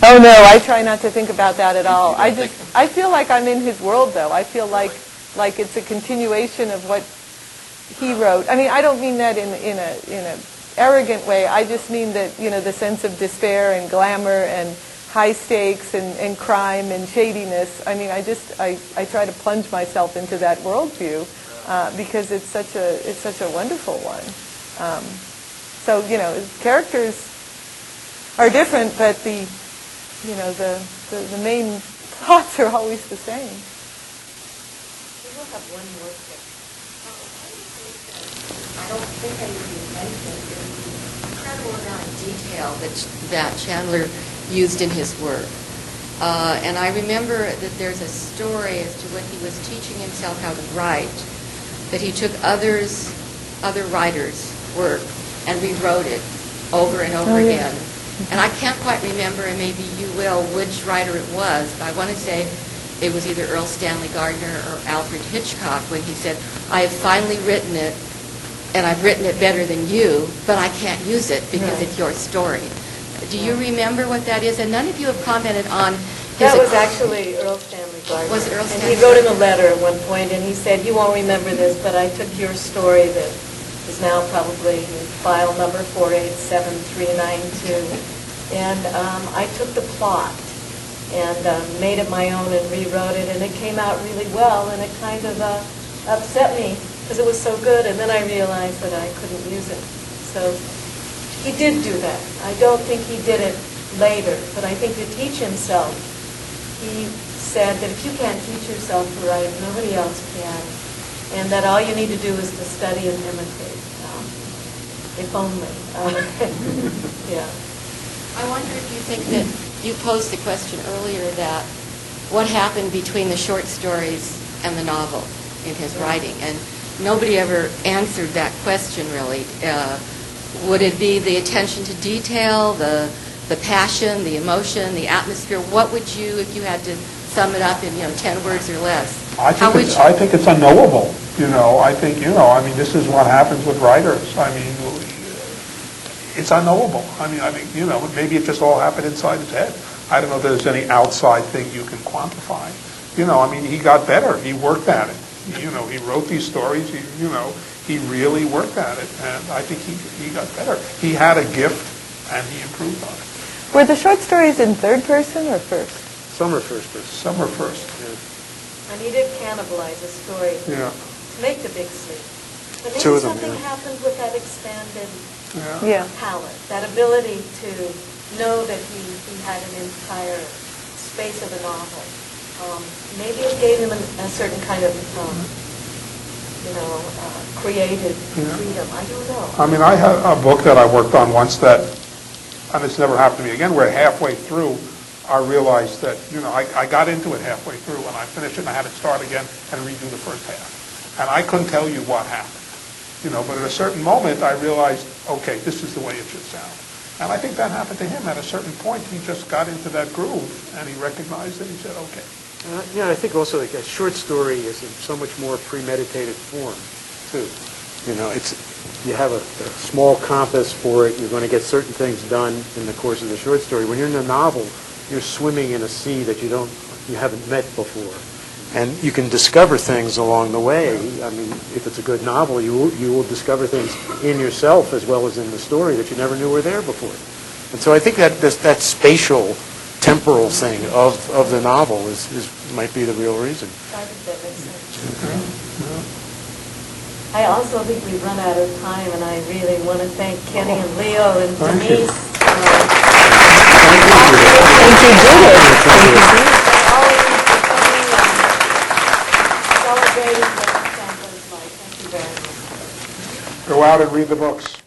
Oh no, I try not to think about that at all. I feel like I'm in his world, though. I feel like it's a continuation of what he wrote. I mean, I don't mean that in a arrogant way. I just mean that, the sense of despair and glamour and high stakes and crime and shadiness. I mean, I try to plunge myself into that worldview because it's such a wonderful one. So, characters are different, but the main thoughts are always the same. We will have one more question. I don't think I even mentioned the incredible amount of detail that Chandler used in his work. And I remember that there's a story as to when he was teaching himself how to write, that he took other writers' work and rewrote it over and over again. And I can't quite remember, and maybe you will, which writer it was, but I want to say it was either Earl Stanley Gardner or Alfred Hitchcock when he said, I have finally written it, and I've written it better than you, but I can't use it because it's your story. Do you remember what that is? And none of you have commented on his... That was actually Earl Stanley Gardner. Was it Earl Stanley? And he wrote him a letter at one point, and he said, you won't remember this, but I took your story that is now probably in file number 487392, and I took the plot and made it my own and rewrote it, and it came out really well, and it kind of upset me because it was so good, and then I realized that I couldn't use it. So he did do that. I don't think he did it later, but I think to teach himself, he said that if you can't teach yourself to write, nobody else can, and that all you need to do is to study and imitate. If only. Yeah. I wonder if you think that you posed the question earlier that what happened between the short stories and the novel in his writing, and nobody ever answered that question really. Would it be the attention to detail, the passion, the emotion, the atmosphere? What would you, if you had to sum it up in 10 words or less? I think it's unknowable. I think this is what happens with writers. I mean, it's unknowable. I think maybe it just all happened inside his head. I don't know if there's any outside thing you can quantify. He got better. He worked at it. He wrote these stories, he really worked at it, and I think he got better. He had a gift, and he improved on it. Were the short stories in third person or first? Some are first person. Some are first. And he did cannibalize a story Yeah. to make The Big Sleep. But maybe Two of them, something yeah. happened with that expanded Yeah. palette, that ability to know that he had an entire space of a novel. Maybe it gave him a certain kind of, creative freedom. I don't know. I mean, I had a book that I worked on once that, and it's never happened to me again, where halfway through, I realized that, I got into it halfway through, and I finished it, and I had to start again and redo the first half. And I couldn't tell you what happened, but at a certain moment, I realized, okay, this is the way it should sound. And I think that happened to him. At a certain point, he just got into that groove, and he recognized it, and he said, okay. I think also like a short story is in so much more premeditated form, too. You have a small compass for it. You're going to get certain things done in the course of the short story. When you're in a novel, you're swimming in a sea that you haven't met before, and you can discover things along the way. I mean, if it's a good novel, you will discover things in yourself as well as in the story that you never knew were there before. And so I think that that spatial, temporal thing of the novel might be the real reason. I think that makes sense. I also think we've run out of time, and I really want to thank Kenny and Leo and Denise. Thank you, Judith. All of you for coming and celebrating Raymond Chandler's life. Thank you very much. Go out and read the books.